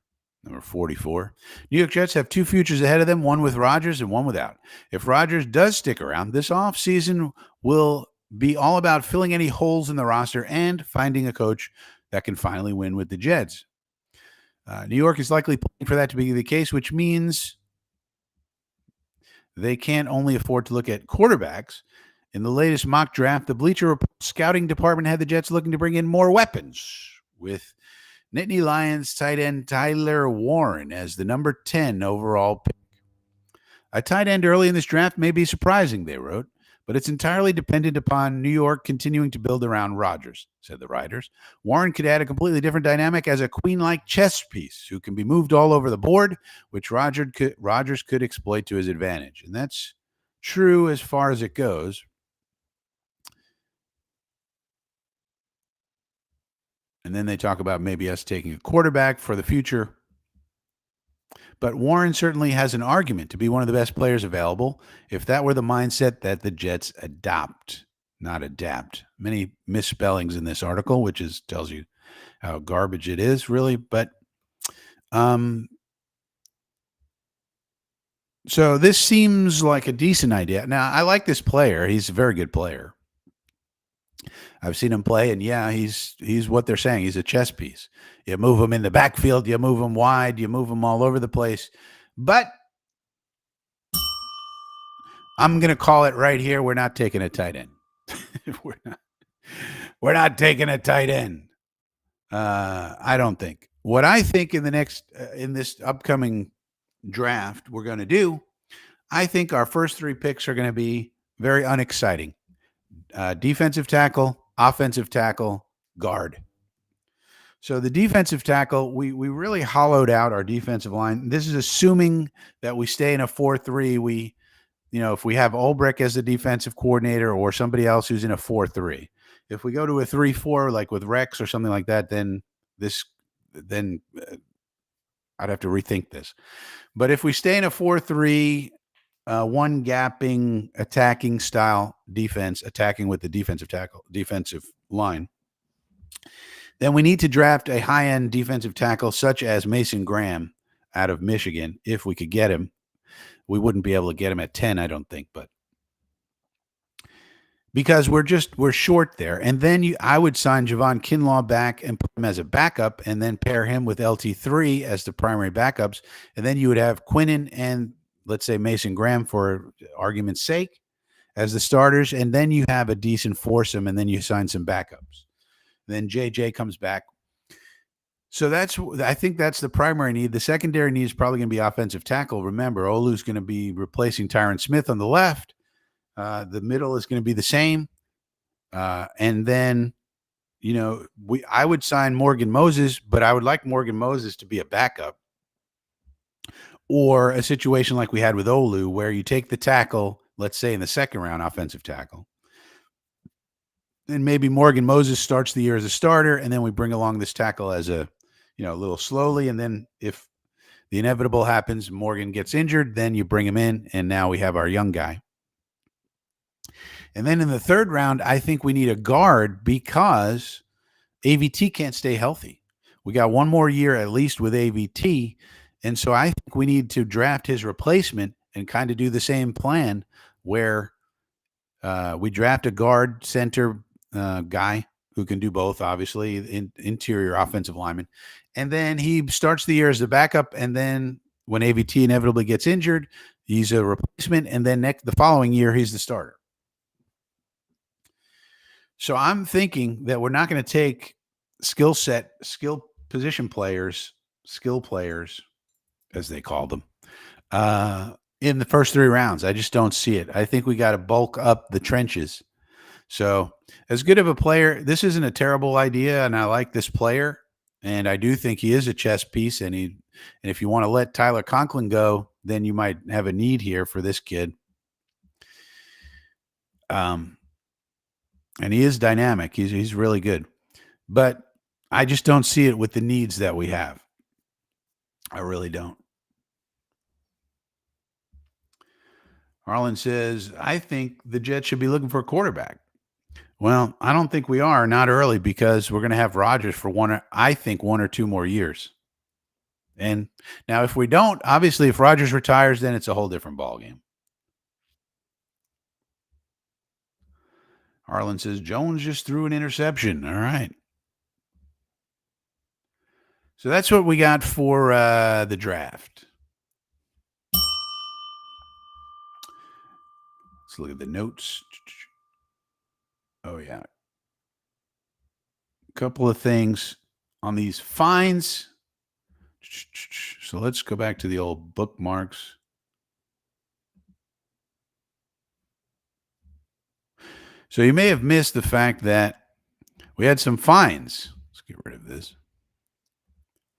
number 44. New York Jets have 2 futures ahead of them, one with Rodgers and one without. If Rodgers does stick around, this offseason will be all about filling any holes in the roster and finding a coach that can finally win with the Jets. New York is likely planning for that to be the case, which means they can't only afford to look at quarterbacks. In the latest mock draft, the Bleacher Report scouting department had the Jets looking to bring in more weapons, with Nittany Lions tight end Tyler Warren as the number 10 overall pick. A tight end early in this draft may be surprising, they wrote, but it's entirely dependent upon New York continuing to build around Rodgers, said the writers. Warren could add a completely different dynamic as a queen-like chess piece who can be moved all over the board, which Rodgers could exploit to his advantage. And that's true as far as it goes. And then they talk about maybe us taking a quarterback for the future. But Warren certainly has an argument to be one of the best players available if that were the mindset that the Jets adopt, not adapt. Many misspellings in this article, which tells you how garbage it is, really. But so this seems like a decent idea. Now, I like this player. He's a very good player. I've seen him play, and yeah, he's what they're saying. He's a chess piece. You move him in the backfield, you move him wide, you move him all over the place. But I'm going to call it right here. We're not taking a tight end. we're not taking a tight end. I don't think. What I think in this upcoming draft we're going to do, I think our first three picks are going to be very unexciting. Defensive tackle, offensive tackle, guard. So the defensive tackle, we really hollowed out our defensive line. This is assuming that we stay in a 4-3. If we have Ulbrich as the defensive coordinator or somebody else who's in a 4-3. If we go to a 3-4, like with Rex or something like that, then I'd have to rethink this. But if we stay in a 4-3, one gapping attacking style defense, attacking with the defensive line, then we need to draft a high-end defensive tackle such as Mason Graham out of Michigan. If we could get him, we wouldn't be able to get him at 10, I don't think, but because we're short there. And then I would sign Javon Kinlaw back and put him as a backup and then pair him with LT3 as the primary backups. And then you would have Quinnen and let's say Mason Graham, for argument's sake, as the starters. And then you have a decent foursome and then you sign some backups. Then JJ comes back. So I think that's the primary need. The secondary need is probably going to be offensive tackle. Remember, Olu's going to be replacing Tyron Smith on the left. The middle is going to be the same. And then, I would sign Morgan Moses, but I would like Morgan Moses to be a backup, or a situation like we had with Olu, where you take the tackle, let's say in the second round, offensive tackle, and maybe Morgan Moses starts the year as a starter, and then we bring along this tackle as a little slowly. And then if the inevitable happens, Morgan gets injured, then you bring him in, and now we have our young guy. And then in the third round, I think we need a guard because AVT can't stay healthy. We got one more year at least with AVT. And so I think we need to draft his replacement and kind of do the same plan where we draft a guard center guy who can do both, obviously, interior offensive lineman. And then he starts the year as the backup. And then when AVT inevitably gets injured, he's a replacement. And then the following year, he's the starter. So I'm thinking that we're not going to take skill players, as they call them, in the first three rounds. I just don't see it. I think we got to bulk up the trenches. So as good of a player, this isn't a terrible idea, and I like this player, and I do think he is a chess piece. And if you want to let Tyler Conklin go, then you might have a need here for this kid. And he is dynamic. He's really good. But I just don't see it with the needs that we have. I really don't. Harlan says, I think the Jets should be looking for a quarterback. Well, I don't think we are, not early, because we're going to have Rodgers for one or two more years. And now if we don't, obviously if Rodgers retires, then it's a whole different ballgame. Harlan says, Jones just threw an interception. All right. So that's what we got for the draft. Let's look at the notes. Oh, yeah. A couple of things on these fines. So let's go back to the old bookmarks. So you may have missed the fact that we had some fines. Let's get rid of this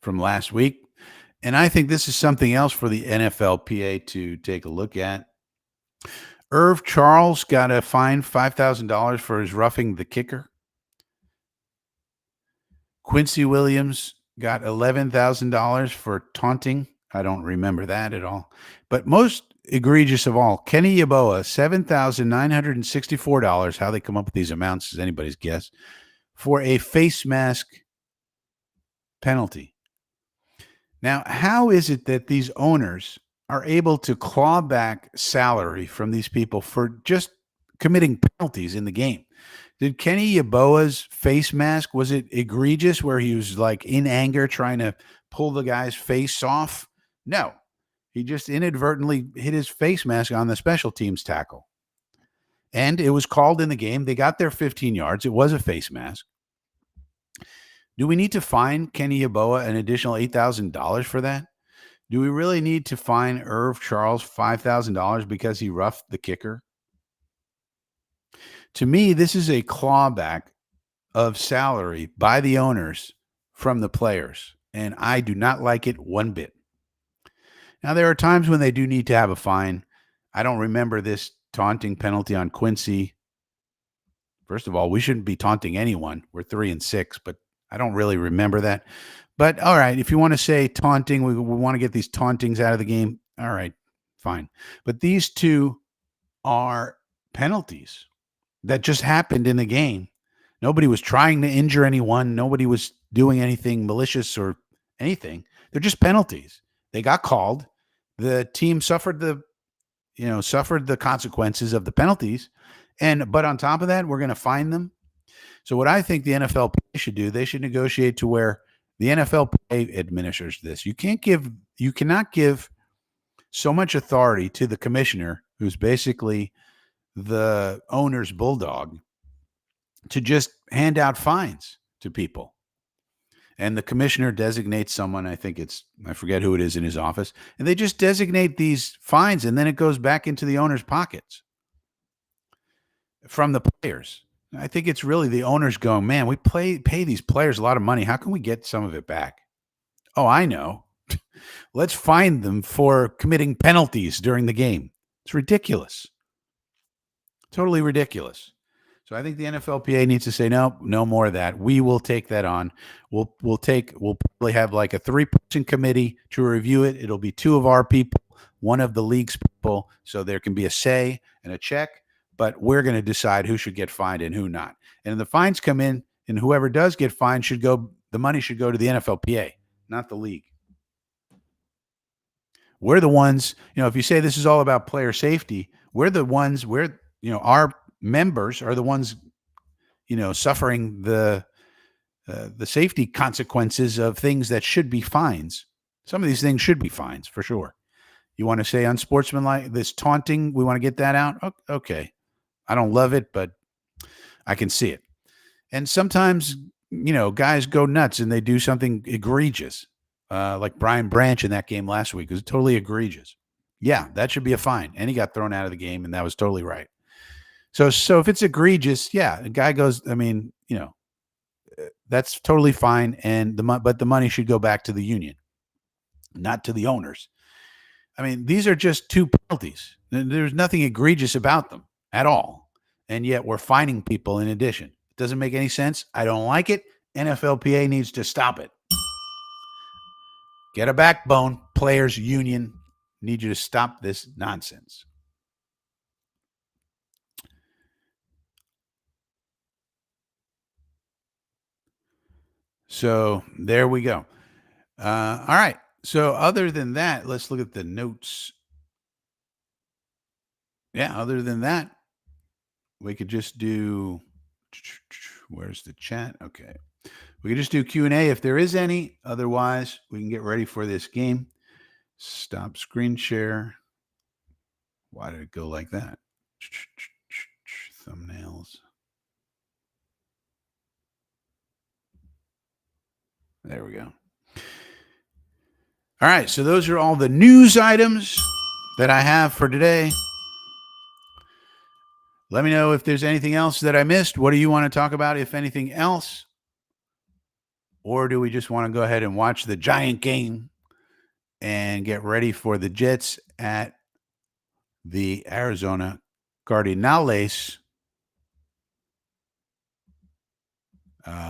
from last week. And I think this is something else for the NFLPA to take a look at. Irv Charles got a fine $5,000 for his roughing the kicker. Quincy Williams got $11,000 for taunting. I don't remember that at all. But most egregious of all, Kenny Yeboah, $7,964. How they come up with these amounts is anybody's guess, for a face mask penalty. Now, how is it that these owners are able to claw back salary from these people for just committing penalties in the game? Did Kenny Yeboah's face mask, was it egregious where he was like in anger trying to pull the guy's face off? No. He just inadvertently hit his face mask on the special teams tackle. And it was called in the game. They got their 15 yards. It was a face mask. Do we need to fine Kenny Yeboah an additional $8,000 for that? Do we really need to fine Irv Charles $5,000 because he roughed the kicker? To me, this is a clawback of salary by the owners from the players, and I do not like it one bit. Now, there are times when they do need to have a fine. I don't remember this taunting penalty on Quincy. First of all, we shouldn't be taunting anyone. We're 3-6, but I don't really remember that. But all right, if you want to say taunting, we want to get these tauntings out of the game. All right, fine. But these two are penalties that just happened in the game. Nobody was trying to injure anyone. Nobody was doing anything malicious or anything. They're just penalties. They got called. The team suffered the consequences of the penalties. But on top of that, we're going to fine them. So what I think the NFL should do, they should negotiate to where the NFL administers this. You cannot give so much authority to the commissioner, who's basically the owner's bulldog, to just hand out fines to people. And the commissioner designates someone, I forget who it is in his office, and they just designate these fines, and then it goes back into the owner's pockets from the players. I think it's really the owners going, man, we pay these players a lot of money. How can we get some of it back? Oh, I know. Let's fine them for committing penalties during the game. It's ridiculous. Totally ridiculous. So I think the NFLPA needs to say, no more of that. We will take that on. We'll probably have like a 3-person committee to review it. It'll be 2 of our people, 1 of the league's people, so there can be a say and a check. But we're going to decide who should get fined and who not. And the fines come in, and whoever does get fined the money should go to the NFLPA, not the league. We're the ones, if you say this is all about player safety, we're the ones our members are the ones, suffering the safety consequences of things that should be fines. Some of these things should be fines for sure. You want to say unsportsmanlike, this taunting, we want to get that out? Okay. I don't love it, but I can see it. And sometimes, guys go nuts and they do something egregious, like Brian Branch in that game last week. It was totally egregious. Yeah, that should be a fine. And he got thrown out of the game, and that was totally right. So if it's egregious, yeah, a guy goes, that's totally fine. But the money should go back to the union, not to the owners. I mean, these are just 2 penalties. There's nothing egregious about them at all. And yet we're fining people in addition. It doesn't make any sense. I don't like it. NFLPA needs to stop it. Get a backbone, players union. Need you to stop this nonsense. So there we go. All right. So other than that, let's look at the notes. Yeah, other than that, we could just do, where's the chat? Okay. We could just do Q&A if there is any. Otherwise, we can get ready for this game. Stop screen share. Why did it go like that? Thumbnails. There we go. All right, so those are all the news items that I have for today. Let me know if there's anything else that I missed. What do you want to talk about, if anything else? Or do we just want to go ahead and watch the giant game and get ready for the Jets at the Arizona Cardinals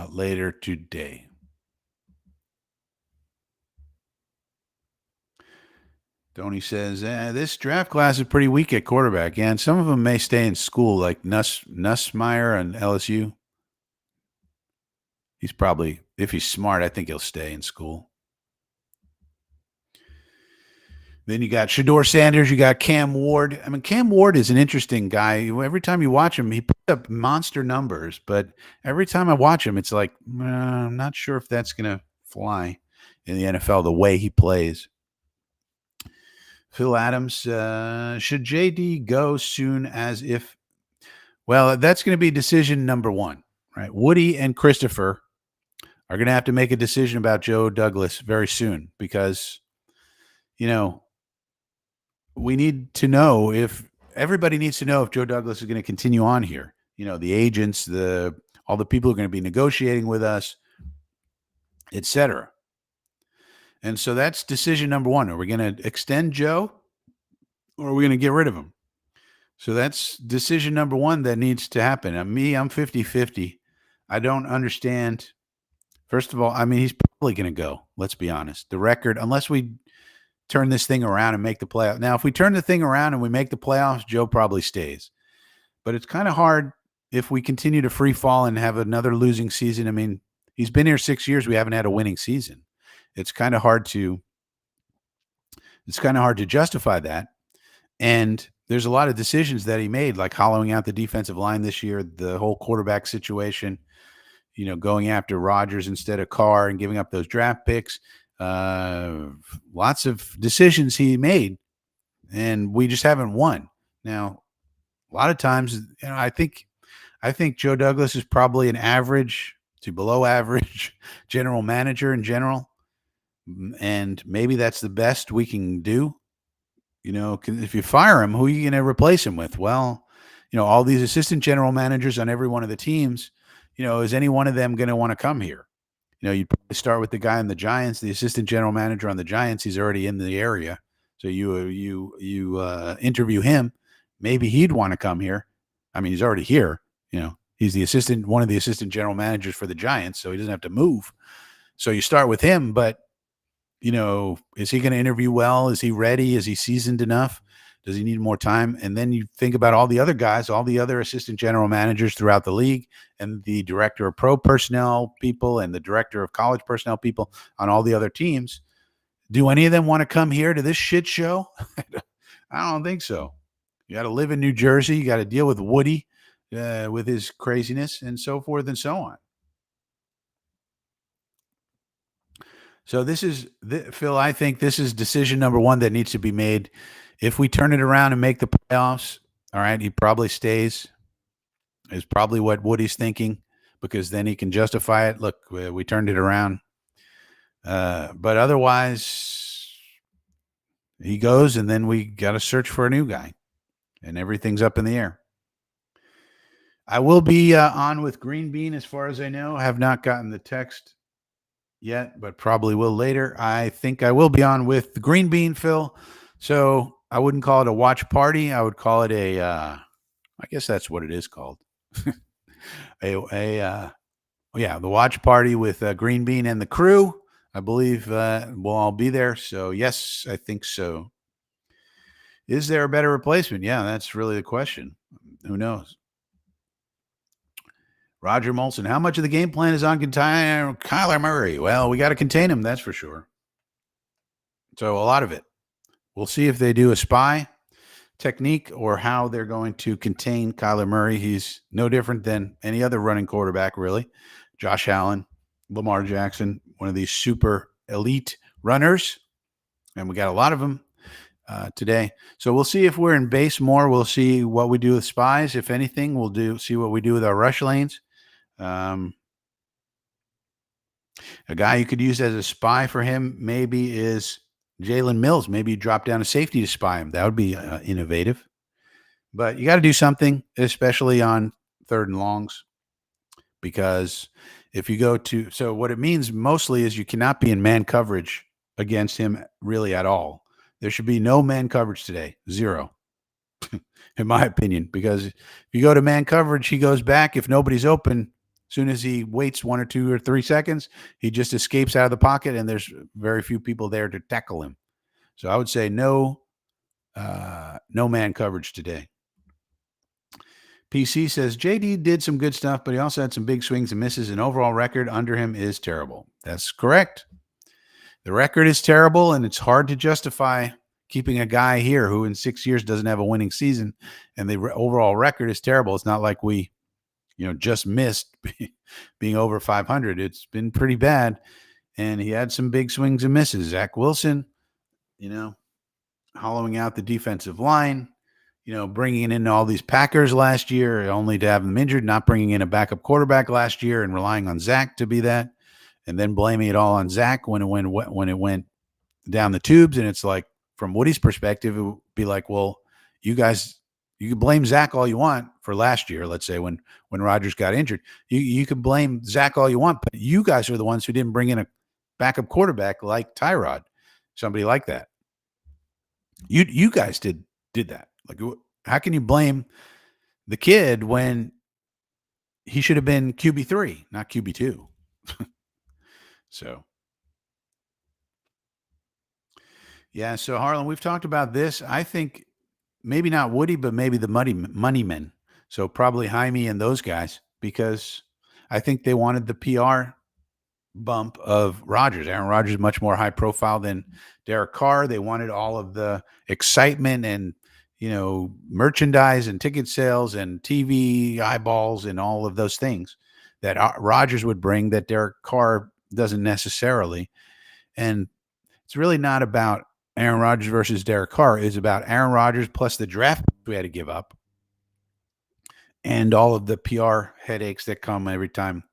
later today? Tony says, this draft class is pretty weak at quarterback. Yeah, and some of them may stay in school, like Nussmeier and LSU. He's probably, if he's smart, I think he'll stay in school. Then you got Shador Sanders, you got Cam Ward. I mean, Cam Ward is an interesting guy. Every time you watch him, he puts up monster numbers, but every time I watch him, it's like, I'm not sure if that's going to fly in the NFL the way he plays. Phil Adams, should JD go soon as if? Well, that's going to be decision number one, right? Woody and Christopher are going to have to make a decision about Joe Douglas very soon because, we need to know if everybody needs to know if Joe Douglas is going to continue on here. The agents, all the people who are going to be negotiating with us, etc. And so that's decision number one. Are we going to extend Joe or are we going to get rid of him? So that's decision number one that needs to happen. I'm 50-50. I don't understand. First of all, I mean, he's probably going to go. Let's be honest. The record, unless we turn this thing around and make the playoffs. Now, if we turn the thing around and we make the playoffs, Joe probably stays. But it's kind of hard if we continue to free fall and have another losing season. I mean, he's been here 6 years. We haven't had a winning season. It's kind of hard to justify that. And there's a lot of decisions that he made, like hollowing out the defensive line this year, the whole quarterback situation, going after Rodgers instead of Carr and giving up those draft picks. Lots of decisions he made, and we just haven't won. Now, a lot of times, I think Joe Douglas is probably an average to below average general manager in general, and maybe that's the best we can do. If you fire him, who are you going to replace him with? Well, all these assistant general managers on every one of the teams, is any one of them going to want to come here? You'd probably start with the guy in the Giants, the assistant general manager on the Giants. He's already in the area. So you interview him. Maybe he'd want to come here. I mean, he's already here. He's one of the assistant general managers for the Giants, so he doesn't have to move. So you start with him, but is he going to interview well? Is he ready? Is he seasoned enough? Does he need more time? And then you think about all the other guys, all the other assistant general managers throughout the league, and the director of pro personnel people and the director of college personnel people on all the other teams. Do any of them want to come here to this shit show? I don't think so. You got to live in New Jersey. You got to deal with Woody, with his craziness and so forth and so on. So this is, Phil, I think this is decision number one that needs to be made. If we turn it around and make the playoffs, all right, he probably stays, is probably what Woody's thinking, because then he can justify it. Look, we turned it around. But otherwise, he goes, and then we got to search for a new guy, and everything's up in the air. I will be on with Green Bean as far as I know. I have not gotten the text yet, but probably will later. I think I will be on with the Green Bean, Phil. So I wouldn't call it a watch party. I would call it I guess that's what it is called. The watch party with Green Bean and the crew. I believe we'll all be there. So yes, I think so. Is there a better replacement? Yeah, that's really the question. Who knows? Roger Molson, how much of the game plan is on Kyler Murray? Well, we got to contain him, that's for sure. So a lot of it. We'll see if they do a spy technique or how they're going to contain Kyler Murray. He's no different than any other running quarterback, really. Josh Allen, Lamar Jackson, one of these super elite runners. And we got a lot of them today. So we'll see if we're in base more. We'll see what we do with spies. If anything, we'll see what we do with our rush lanes. A guy you could use as a spy for him maybe is Jalen Mills. Maybe you drop down a safety to spy him. That would be innovative. But you got to do something, especially on third and longs, because if you go to, so what it means mostly is you cannot be in man coverage against him really at all. There should be no man coverage today, zero, in my opinion, because if you go to man coverage, he goes back. If nobody's open, as soon as he waits 1 or 2 or 3 seconds, he just escapes out of the pocket, and there's very few people there to tackle him. So I would say no man coverage today. PC says JD did some good stuff, but he also had some big swings and misses. And overall record under him is terrible. That's correct. The record is terrible, and it's hard to justify keeping a guy here who in 6 years doesn't have a winning season, and the overall record is terrible. It's not like we, just missed being over 500. It's been pretty bad, and he had some big swings and misses. Zach Wilson, hollowing out the defensive line, bringing in all these Packers last year only to have them injured, not bringing in a backup quarterback last year and relying on Zach to be that, and then blaming it all on Zach when it went down the tubes. And it's like, from Woody's perspective, it would be like, well, you guys, you can blame Zach all you want for last year. Let's say when Rodgers got injured, you can blame Zach all you want, but you guys are the ones who didn't bring in a backup quarterback like Tyrod, somebody like that. You guys did that. Like, how can you blame the kid when he should have been QB3, not QB2? So, yeah. So Harlan, we've talked about this. I think maybe not Woody, but maybe the money men. So probably Jaime and those guys, because I think they wanted the PR bump of Rodgers. Aaron Rodgers is much more high profile than Derek Carr. They wanted all of the excitement and merchandise and ticket sales and TV eyeballs and all of those things that Rodgers would bring that Derek Carr doesn't necessarily. And it's really not about Aaron Rodgers versus Derek Carr. It's about Aaron Rodgers plus the draft we had to give up and all of the PR headaches that come every time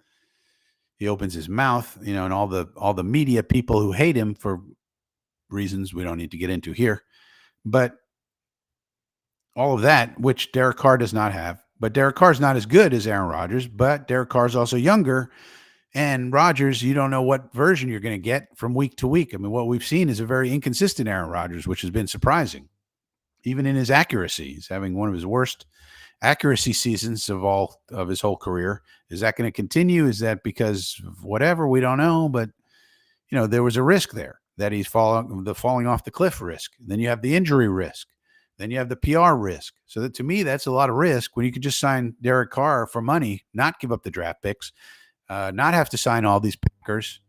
he opens his mouth, and all the media people who hate him for reasons we don't need to get into here. But all of that, which Derek Carr does not have. But Derek Carr's not as good as Aaron Rodgers, but Derek Carr's also younger. And Rodgers, you don't know what version you're going to get from week to week. I mean, what we've seen is a very inconsistent Aaron Rodgers, which has been surprising. Even in his accuracy, he's having one of his worst accuracy seasons of his whole career. Is that going to continue? Is that because of whatever? We don't know. But, there was a risk there that he's falling off the cliff risk. Then you have the injury risk. Then you have the PR risk. So that, to me, that's a lot of risk when you could just sign Derek Carr for money, not give up the draft picks, not have to sign all these Packers,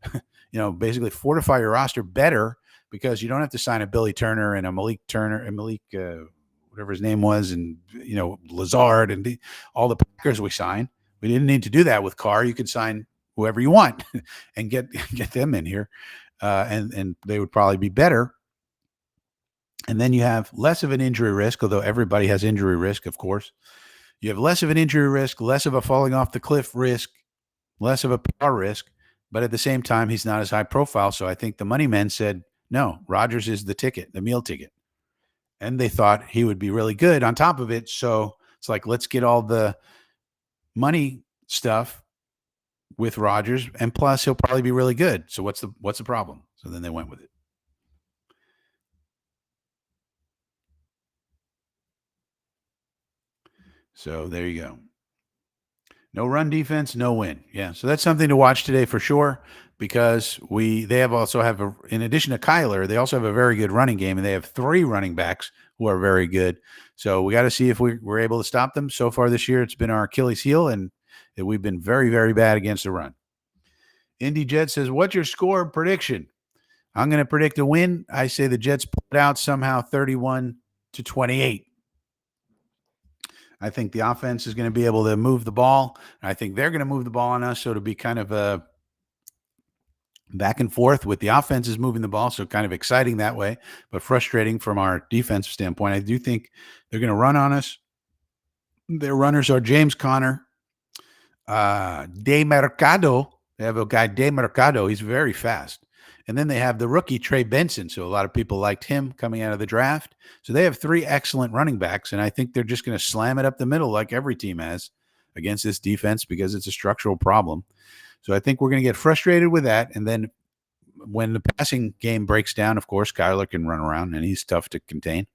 basically fortify your roster better because you don't have to sign a Billy Turner and a Malik Turner and Malik, whatever his name was, and, Lazard and all the Packers we signed. We didn't need to do that with Carr. You could sign whoever you want and get them in here, and they would probably be better. And then you have less of an injury risk, although everybody has injury risk, of course. You have less of an injury risk, less of a falling off the cliff risk, less of a PR risk, but at the same time, he's not as high profile. So I think the money men said, no, Rodgers is the ticket, the meal ticket. And they thought he would be really good on top of it. So it's like, let's get all the money stuff with Rodgers, and plus he'll probably be really good. So what's the problem? So then they went with it. So there you go. No run defense, no win. Yeah, so that's something to watch today for sure, because they also have in addition to Kyler, they also have a very good running game, and they have 3 running backs who are very good. So we got to see if we're able to stop them. So far this year, it's been our Achilles heel, and we've been very, very bad against the run. Indy Jet says, what's your score prediction? I'm going to predict a win. I say the Jets pull it out somehow 31-28. I think the offense is going to be able to move the ball. I think they're going to move the ball on us. So it'll be kind of a back and forth with the offense is moving the ball. So kind of exciting that way, but frustrating from our defensive standpoint. I do think they're going to run on us. Their runners are James Conner, De Mercado. They have a guy, De Mercado. He's very fast. And then they have the rookie Trey Benson. So a lot of people liked him coming out of the draft. So they have 3 excellent running backs. And I think they're just going to slam it up the middle like every team has against this defense because it's a structural problem. So I think we're going to get frustrated with that. And then when the passing game breaks down, of course, Kyler can run around and he's tough to contain.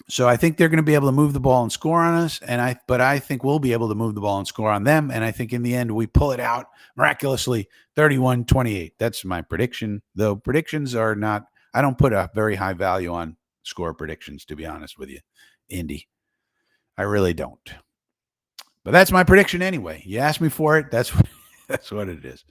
So I think they're going to be able to move the ball and score on us. But I think we'll be able to move the ball and score on them. And I think in the end, we pull it out miraculously 31-28. That's my prediction, though predictions are not, I don't put a very high value on score predictions, to be honest with you, Indy. I really don't. But that's my prediction anyway. You asked me for it. That's what it is.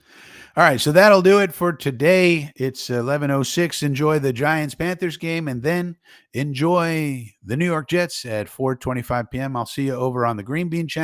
All right, so that'll do it for today. It's 11:06. Enjoy the Giants-Panthers game, and then enjoy the New York Jets at 4:25 p.m. I'll see you over on the Green Bean channel.